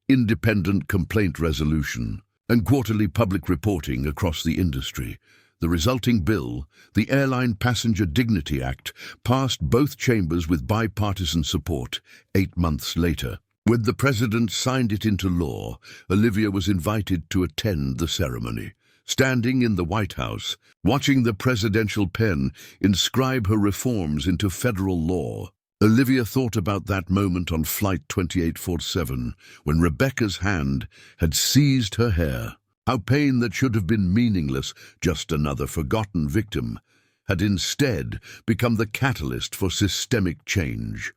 independent complaint resolution, and quarterly public reporting across the industry. The resulting bill, the Airline Passenger Dignity Act, passed both chambers with bipartisan support 8 months later. When the president signed it into law, Olivia was invited to attend the ceremony. Standing in the White House, watching the presidential pen inscribe her reforms into federal law, Olivia thought about that moment on Flight 2847 when Rebecca's hand had seized her hair. How pain that should have been meaningless, just another forgotten victim, had instead become the catalyst for systemic change.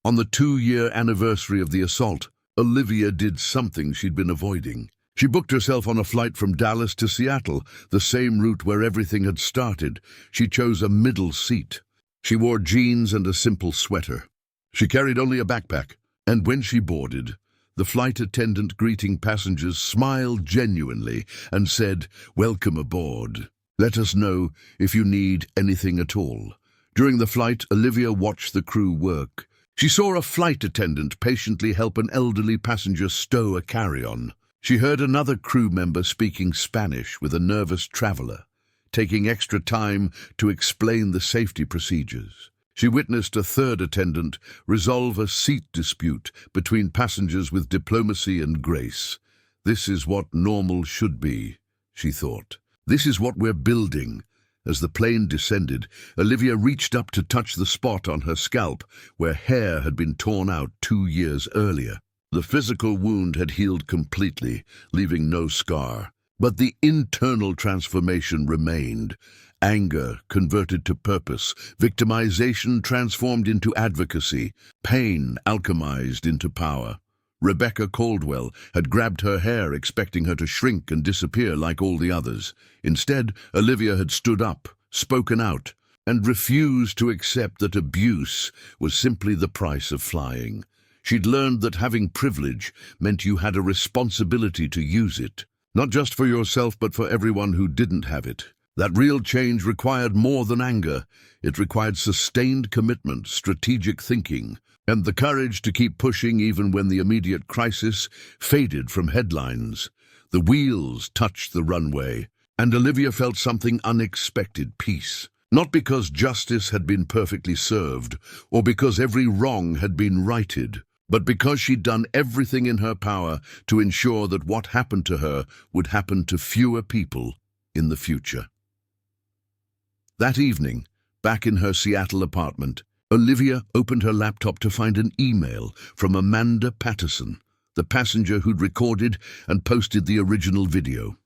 On the 2-year anniversary of the assault, Olivia did something she'd been avoiding. She booked herself on a flight from Dallas to Seattle, the same route where everything had started. She chose a middle seat. She wore jeans and a simple sweater. She carried only a backpack, and when she boarded, the flight attendant greeting passengers smiled genuinely and said, "Welcome aboard. Let us know if you need anything at all." During the flight, Olivia watched the crew work. She saw a flight attendant patiently help an elderly passenger stow a carry-on. She heard another crew member speaking Spanish with a nervous traveler, taking extra time to explain the safety procedures. She witnessed a third attendant resolve a seat dispute between passengers with diplomacy and grace. This is what normal should be, she thought. This is what we're building. As the plane descended, Olivia reached up to touch the spot on her scalp where hair had been torn out 2 years earlier. The physical wound had healed completely, leaving no scar. But the internal transformation remained. Anger converted to purpose, victimization transformed into advocacy, pain alchemized into power. Rebecca Caldwell had grabbed her hair, expecting her to shrink and disappear like all the others. Instead, Olivia had stood up, spoken out, and refused to accept that abuse was simply the price of flying. She'd learned that having privilege meant you had a responsibility to use it, not just for yourself but for everyone who didn't have it. That real change required more than anger. It required sustained commitment, strategic thinking, and the courage to keep pushing even when the immediate crisis faded from headlines. The wheels touched the runway, and Olivia felt something unexpected: peace. Not because justice had been perfectly served, or because every wrong had been righted, but because she'd done everything in her power to ensure that what happened to her would happen to fewer people in the future. That evening, back in her Seattle apartment, Olivia opened her laptop to find an email from Amanda Patterson, the passenger who'd recorded and posted the original video.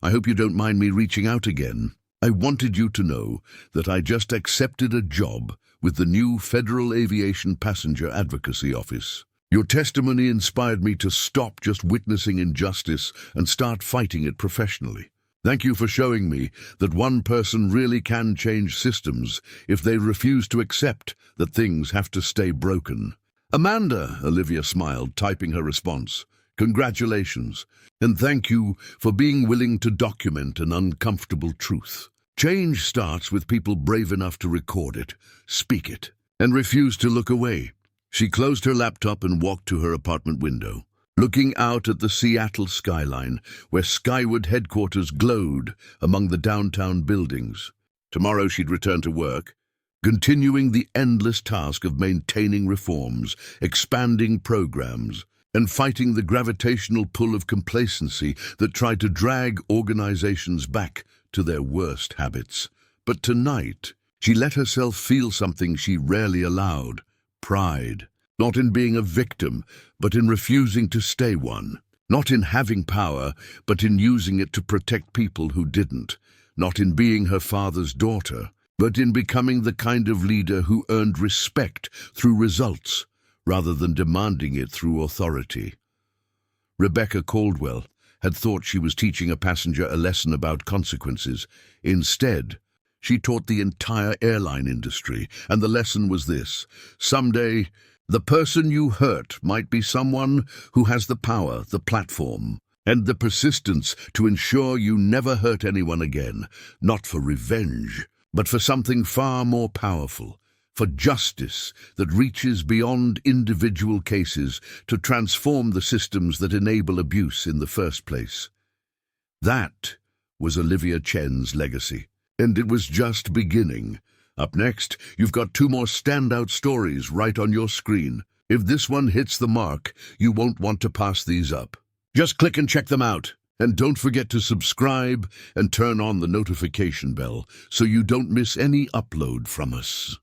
"I hope you don't mind me reaching out again. I wanted you to know that I just accepted a job with the new Federal Aviation Passenger Advocacy Office. Your testimony inspired me to stop just witnessing injustice and start fighting it professionally. Thank you for showing me that one person really can change systems if they refuse to accept that things have to stay broken." "Amanda," Olivia smiled, typing her response. "Congratulations, and thank you for being willing to document an uncomfortable truth. Change starts with people brave enough to record it, speak it, and refuse to look away." She closed her laptop and walked to her apartment window, looking out at the Seattle skyline, where Skywood headquarters glowed among the downtown buildings. Tomorrow she'd return to work, continuing the endless task of maintaining reforms, expanding programs, and fighting the gravitational pull of complacency that tried to drag organizations back to their worst habits. But tonight, she let herself feel something she rarely allowed: pride. Not in being a victim, but in refusing to stay one. Not in having power, but in using it to protect people who didn't. Not in being her father's daughter, but in becoming the kind of leader who earned respect through results, rather than demanding it through authority. Rebecca Caldwell had thought she was teaching a passenger a lesson about consequences. Instead, she taught the entire airline industry, and the lesson was this: someday, the person you hurt might be someone who has the power, the platform, and the persistence to ensure you never hurt anyone again, not for revenge, but for something far more powerful, for justice that reaches beyond individual cases to transform the systems that enable abuse in the first place. That was Olivia Chen's legacy, and it was just beginning. Up next, you've got 2 more standout stories right on your screen. If this one hits the mark, you won't want to pass these up. Just click and check them out. And don't forget to subscribe and turn on the notification bell so you don't miss any upload from us.